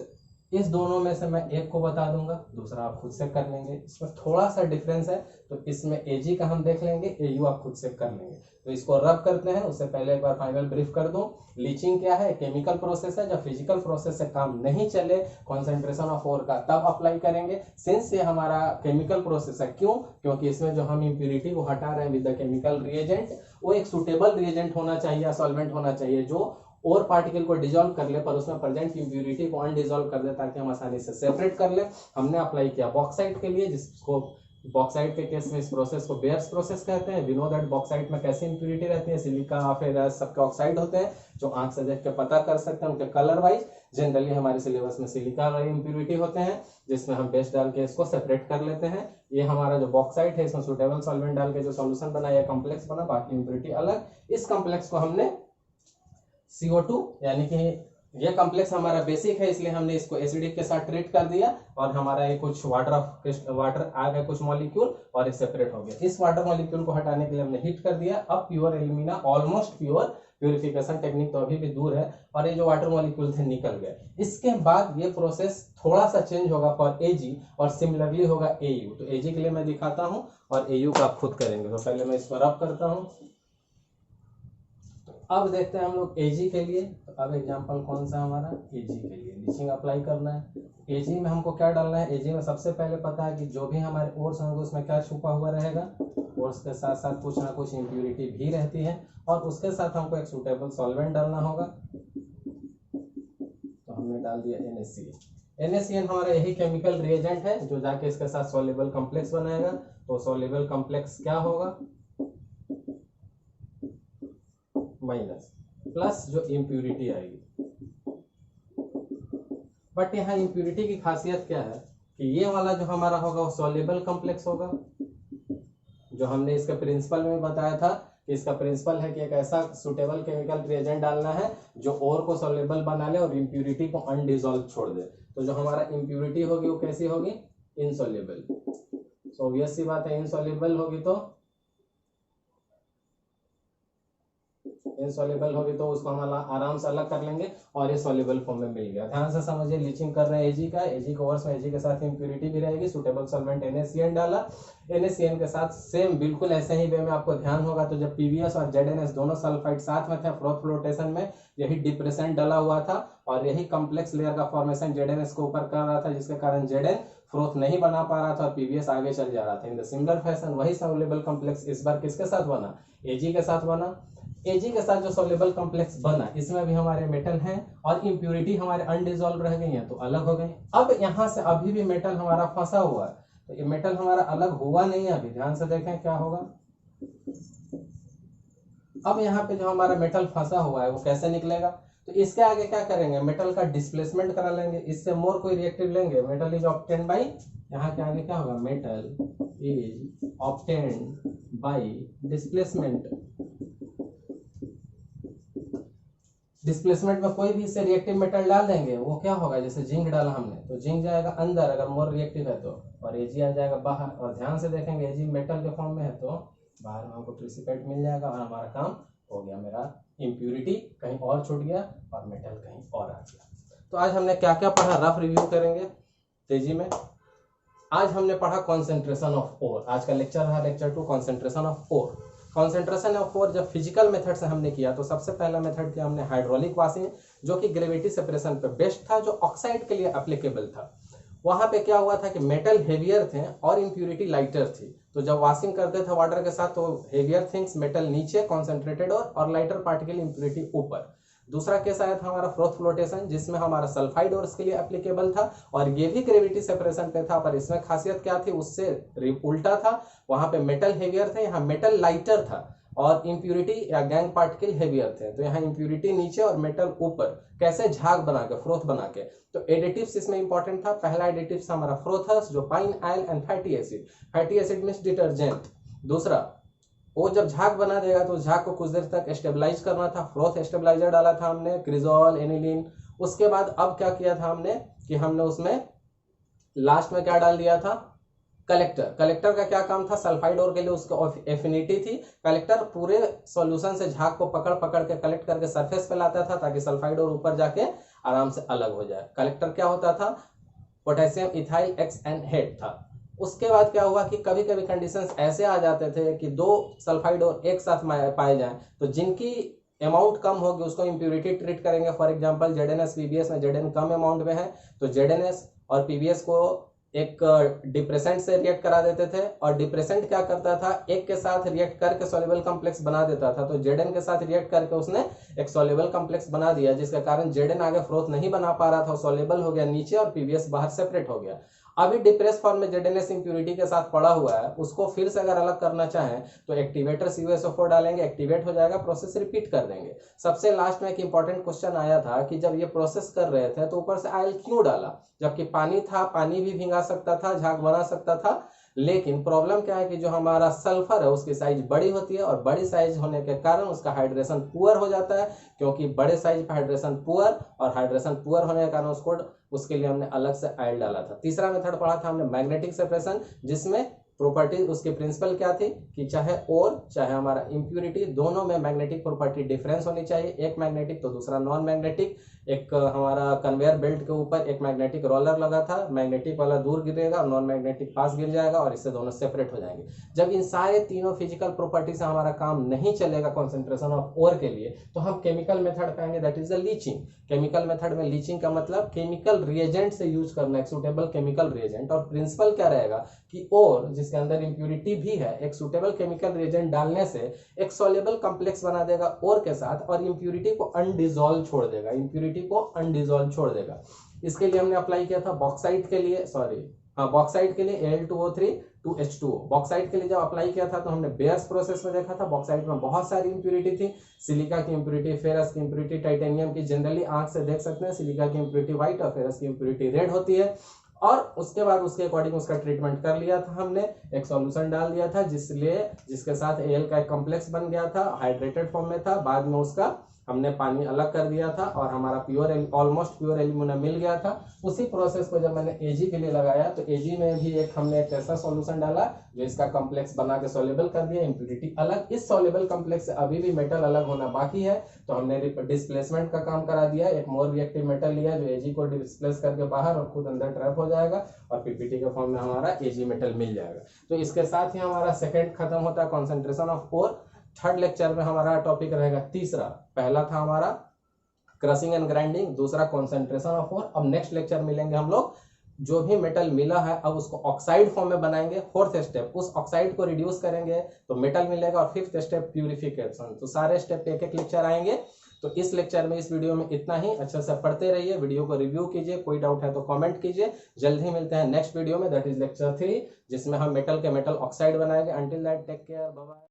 इस दोनों में से मैं एक को बता दूंगा, दूसरा आप खुद से कर लेंगे। इसमें थोड़ा सा डिफरेंस है, तो इसमें Ag का हम देख लेंगे, Au आप खुद से कर लेंगे। तो इसको रब करते हैं, उससे पहले एक बार फाइनल ब्रीफ कर दूं। लीचिंग क्या है, केमिकल प्रोसेस है, जब फिजिकल प्रोसेस से काम नहीं चले कॉन्सेंट्रेशन ऑफ ओर का तब अप्लाई करेंगे। सिंस ये हमारा केमिकल प्रोसेस है, क्यों, क्योंकि इसमें जो हम इम्प्यूरिटी को हटा रहे हैं विद द केमिकल रिएजेंट, वो एक सुटेबल रिएजेंट होना चाहिए, सॉल्वेंट होना चाहिए जो और पार्टिकल को डिजोल्व कर ले पर उसमें प्रेजेंट इंप्यूरिटी को अनडिजोल्व कर दे, ताकि हम आसानी से सेपरेट कर ले। हमने अप्लाई किया बॉक्साइट के लिए, जिसको बॉक्साइट के केस में इस प्रोसेस को बेयर्स प्रोसेस कहते हैं। वी नो दैट बॉक्साइट में कैसी इंप्यूरिटी रहती है, सिलिका फिर सबके ऑक्साइड होते हैं जो आंख से देख के पता कर सकते हैं उनके कलर वाइज। जनरली हमारे सिलेबस में सिलिका वाली इंप्यूरिटी होते हैं जिसमें हम बेस डाल के इसको सेपरेट कर लेते हैं। ये हमारा जो बॉक्साइट है इसमें सुटेबल सॉल्वेंट डाल के जो सॉल्यूशन बना या कॉम्प्लेक्स बना, बाकी इंप्यूरिटी अलग। इस कॉम्प्लेक्स को हमने CO2 यानी कि ये कॉम्प्लेक्स हमारा बेसिक है इसलिए हमने इसको एसिडिक के साथ ट्रीट कर दिया, और हमारा ये कुछ वाटर आ गया कुछ मॉलिक्यूल और ये सेपरेट हो गया। इस वाटर मॉलिक्यूल को हटाने के लिए हमने हीट कर दिया। अब pure alumina, almost pure, purification technique तो अभी भी दूर है, और ये जो वाटर मॉलिक्यूल थे निकल गए। इसके बाद ये प्रोसेस थोड़ा सा चेंज होगा फॉर Ag और सिमिलरली होगा Au। तो Ag के लिए मैं दिखाता हूँ और Au का आप खुद करेंगे। तो पहले मैं इसको रब करता हूँ। अब देखते हैं हम लोग Ag के लिए। तो अब एग्जांपल कौन सा हमारा, Ag के लिए लीचिंग अप्लाई करना है। Ag में हमको क्या डालना है, Ag में सबसे पहले पता है कि जो भी हमारे ओर्स होंगे उसमें क्या छुपा हुआ रहेगा, ओर्स के साथ साथ कुछ ना कुछ इंप्यूरिटी भी रहती है, और उसके साथ हमको एक सुटेबल सॉल्वेंट डालना होगा। तो हमने डाल दिया NaCN। NaCN हमारा यही केमिकल रिएजेंट है जो जाके इसके साथ सॉल्युबल कॉम्प्लेक्स बनाएगा। तो सॉल्युबल कॉम्प्लेक्स क्या होगा, माइनस प्लस जो इम्प्यूरिटी आएगी। बट यहाँ इम्प्यूरिटी की खासियत क्या है कि ये वाला जो हमारा होगा वो सॉल्युबल कॉम्प्लेक्स होगा, जो हमने इसके प्रिंसिपल में बताया था कि इसका प्रिंसिपल है कि एक ऐसा सुटेबल केमिकल रिएजेंट डालना है जो और को सॉल्युबल बना ले और इम्प्यूरिटी को अनडिजॉल्व छोड़ दे। तो जो हमारा इम्प्यूरिटी होगी वो कैसी होगी, इनसॉल्युबल। सो ऑब्वियस सी बात है, इनसॉल्युबल होगी तो इनसॉल्युबल होगी तो उसको हम आराम से अलग कर लेंगे, और ये सॉल्युबल फॉर्म में मिल गया। ध्यान से समझिए, लीचिंग कर रहे हैं Ag का, Ag के ओवर्स में Ag के साथ इंप्यूरिटी भी रहेगी, सुटेबल सॉल्वेंट NaCN डाला, NaCN के साथ सेम बिल्कुल ऐसे ही वे में आपको ध्यान होगा। तो जब PbS और ZnS दोनों सल्फाइड साथ में थे फ्रोथ फ्लोटेशन में, यही डिप्रेसेंट डला हुआ था और यही कॉम्प्लेक्स लेयर का फॉर्मेशन ZnS के ऊपर कर रहा था, जिसके कारण Zn फ्रोथ नहीं बना पा रहा था और PbS आगे चल जा रहा था। इन द सिमिलर फैशन वही सॉल्युबल कॉम्प्लेक्स इस बार किसके साथ बना, Ag के साथ बना। Ag के साथ जो सॉल्युबल कॉम्प्लेक्स बना इसमें भी हमारे मेटल हैं और इंप्यूरिटी हमारे अनडिजॉल्व रह गई हैं तो अलग हो गई। अब यहाँ से अभी भी मेटल हमारा फंसा हुआ है, तो ये मेटल हमारा अलग हुआ नहीं है। अभी ध्यान से देखें क्या होगा, अब यहाँ पे जो हमारा मेटल फंसा हुआ है वो कैसे निकलेगा, तो इसके आगे क्या करेंगे, मेटल का डिस्प्लेसमेंट करा लेंगे, इससे मोर कोई रिएक्टिव लेंगे, मेटल इज ऑब्टेन्ड बाई, यहाँ के आगे क्या होगा, metal is obtained by displacement. Displacement में कोई भी इससे रिएक्टिव मेटल डाल देंगे, वो क्या होगा, जैसे जिंक डाला हमने तो जिंक जाएगा अंदर अगर मोर रिएक्टिव है तो, और एजी आ जाएगा बाहर। और ध्यान से देखेंगे एजी मेटल के फॉर्म में है तो बाहर में हमको प्रिसिपिटेट मिल जाएगा और हमारा काम हो गया, मेरा इम्प्यूरिटी कहीं और छूट गया और मेटल कहीं और आ गया। तो आज हमने क्या क्या पढ़ा, रफ रिव्यू करेंगे तेजी में। आज हमने पढ़ा कॉन्सेंट्रेशन ऑफ ओर, आज का लेक्चर रहा lecture 2 concentration of ore. Concentration of ore जब फिजिकल मेथड से हमने किया तो सबसे पहला मेथड किया हमने हाइड्रोलिक वाशिंग, जो कि ग्रेविटी सेपरेशन पे बेस्ट था, जो ऑक्साइड के लिए एप्लीकेबल था। वहां पे क्या हुआ था कि मेटल हेवियर थे और इम्प्यूरिटी लाइटर थी, तो जब वॉशिंग करते थे वाटर के साथ तो हेवियर थिंग्स मेटल नीचे कॉन्सेंट्रेटेड और लाइटर पार्टिकल इम्प्यूरिटी ऊपर। दूसरा केस आया था हमारा फ्रोथ फ्लोटेशन, जिसमें हमारा सल्फाइड ओर्स के लिए एप्लीकेबल था और ये भी ग्रेविटी सेपरेशन पे था, पर इसमें खासियत क्या थी, उससे उल्टा था। वहां पे मेटल हेवियर थे, यहाँ मेटल लाइटर था और इम्प्यूरिटी या गैंग पार्टिकल हेवियर थे, तो यहाँ इम्प्यूरिटी नीचे और मेटल ऊपर। कैसे, झाग बना के, फ्रोथ बना के। तो एडिटिव्स इसमें इंपॉर्टेंट था। पहला एडिटिव्स हमारा फ्रोथस, जो pine oil and fatty acid, fatty acid means detergent. दूसरा, वो जब झाग बना देगा तो झाग को कुछ देर तक स्टेबलाइज करना था, फ्रोथ स्टेबलाइजर डाला था हमने, क्रिजोल, एनिलीन। उसके बाद अब क्या किया था हमने कि हमने उसमें लास्ट में क्या डाल दिया था, कलेक्टर। कलेक्टर का क्या काम था, सल्फाइड ओर के लिए उसकी एफिनिटी थी। कलेक्टर पूरे सॉल्यूशन से झाग को पकड़ पकड़ के कलेक्ट करके सरफेस पे लाता था ताकि सल्फाइड ओर ऊपर जाके आराम से अलग हो जाए। कलेक्टर क्या होता था, पोटेशियम इथाइल एक्सएनहेड था। उसके बाद क्या हुआ कि कभी कभी कंडीशंस ऐसे आ जाते थे कि दो सल्फाइड और एक साथ पाए जाएं, तो जिनकी अमाउंट कम होगी उसको इम्प्यूरिटी ट्रीट करेंगे। फॉर एग्जांपल जेडएनएस पीबीएस में जेडएन कम अमाउंट में है तो जेडएनएस और पीबीएस को एक डिप्रेसेंट से रिएक्ट करा देते थे, और डिप्रेसेंट क्या करता था, एक के साथ रिएक्ट करके सॉल्युबल कॉम्प्लेक्स बना देता था। तो जेडएन के साथ रिएक्ट करके उसने एक सॉल्युबल कॉम्प्लेक्स बना दिया, जिसके कारण जेडएन आगे फ्रोथ नहीं बना पा रहा था, सॉल्युबल हो गया नीचे और पीबीएस बाहर सेपरेट हो गया। अभी डिप्रेस फॉर्म में जेडएनएस इंप्यूरिटी के साथ पड़ा हुआ है, उसको फिर से अगर अलग करना चाहें तो एक्टिवेटर CuSO4 डालेंगे, एक्टिवेट हो जाएगा, प्रोसेस रिपीट कर देंगे। सबसे लास्ट में एक इंपॉर्टेंट क्वेश्चन आया था कि जब ये प्रोसेस कर रहे थे तो ऊपर से ऑयल क्यों डाला, जबकि पानी था, पानी भी भिंगा सकता था, झाग बना सकता था। लेकिन प्रॉब्लम क्या है कि जो हमारा सल्फर है उसकी साइज बड़ी होती है और बड़ी साइज होने के कारण उसका हाइड्रेशन पुअर हो जाता है, क्योंकि बड़े साइज पे हाइड्रेशन पुअर, और हाइड्रेशन पुअर होने के कारण उसके लिए हमने अलग से ऑयल डाला था। तीसरा मेथड पढ़ा था हमने मैग्नेटिक सेपरेशन, जिसमें प्रॉपर्टी उसकी प्रिंसिपल क्या थी कि चाहे और चाहे हमारा इम्प्यूरिटी, दोनों में मैग्नेटिक प्रॉपर्टी डिफरेंस होनी चाहिए, एक मैग्नेटिक तो दूसरा नॉन मैग्नेटिक। एक हमारा कन्वेयर बेल्ट के ऊपर एक मैग्नेटिक रोलर लगा था, मैग्नेटिक वाला दूर गिरेगा और नॉन मैग्नेटिक पास गिर जाएगा और इससे दोनों सेपरेट हो जाएंगे। जब इन सारे तीनों फिजिकल प्रॉपर्टी से हमारा काम नहीं चलेगा कॉन्सेंट्रेशन ऑफ ओर के लिए, तो हम केमिकल मेथड पाएंगे, that is the leaching. Chemical method में लीचिंग का मतलब केमिकल रिएजेंट से यूज करना, एक सुटेबल केमिकल रिएजेंट। और प्रिंसिपल क्या रहेगा कि ओर जिसके अंदर इंप्यूरिटी भी है, एक सुटेबल केमिकल रिएजेंट डालने से एक सॉल्युबल कॉम्प्लेक्स बना देगा ओर के साथ और इंप्यूरिटी को अनडिजॉल्व छोड़ देगा, इंप्यूरिटी को अनडिजॉल्व छोड़ देगा। इसके लिए हमने अप्लाई किया था बॉक्साइट के लिए, बॉक्साइट के लिए Al2O3 2H2O। बॉक्साइट के लिए जब अप्लाई किया था तो हमने बेयर्स प्रोसेस में देखा था, बॉक्साइट में बहुत सारी इंप्यूरिटी थी, सिलिका की इंप्यूरिटी, फेरस की इंप्यूरिटी, टाइटेनियम की। जनरली आंख से देख सकते हैं सिलिका की इंप्यूरिटी व्हाइट और फेरस की इंप्यूरिटी रेड होती है। और उसके बाद उसके अकॉर्डिंग उसका ट्रीटमेंट कर लिया था हमने, एक सॉल्यूशन डाल दिया था जिसके साथ Al का एक कॉम्प्लेक्स बन गया था, हाइड्रेटेड फॉर्म में था। बाद में उसका हमने पानी अलग कर दिया था और हमारा प्योर, ऑलमोस्ट प्योर एल्यूमिनियम मिल गया था। उसी प्रोसेस को जब मैंने Ag के लिए लगाया तो Ag में भी हमने एक ऐसा सॉल्यूशन डाला जो इसका कॉम्प्लेक्स बना के सॉल्युबल कर दिया, इंप्यूरिटी अलग। इस सॉल्युबल कॉम्प्लेक्स से अभी भी मेटल अलग होना बाकी है, तो हमने डिस्प्लेसमेंट का काम करा दिया। एक मोर रिएक्टिव मेटल लिया जो Ag को डिस्प्लेस करके बाहर और खुद अंदर ट्रैप हो जाएगा और पीपीटी के फॉर्म में हमारा Ag मेटल मिल जाएगा। तो इसके साथ ही हमारा सेकंड खत्म होता है concentration of ore. Third lecture में हमारा टॉपिक रहेगा तीसरा। पहला था हमारा क्रशिंग एंड ग्राइंडिंग, दूसरा कॉन्सेंट्रेशन ऑफ ओर। अब नेक्स्ट लेक्चर मिलेंगे हम लोग, जो भी मेटल मिला है अब उसको ऑक्साइड फॉर्म में बनाएंगे। फोर्थ स्टेप, उस ऑक्साइड को रिड्यूस करेंगे तो मेटल मिलेगा। और फिफ्थ स्टेप प्यूरिफिकेशन। तो सारे स्टेप पे एक एक लेक्चर आएंगे। तो इस लेक्चर में, इस वीडियो में इतना ही। अच्छे से पढ़ते रहिए, वीडियो को रिव्यू कीजिए, कोई डाउट है तो कमेंट कीजिए। जल्द ही मिलते हैं नेक्स्ट वीडियो में, दैट इज लेक्चर 3, जिसमें हम मेटल के मेटल ऑक्साइड बनाएंगे। Until that take care, bye bye.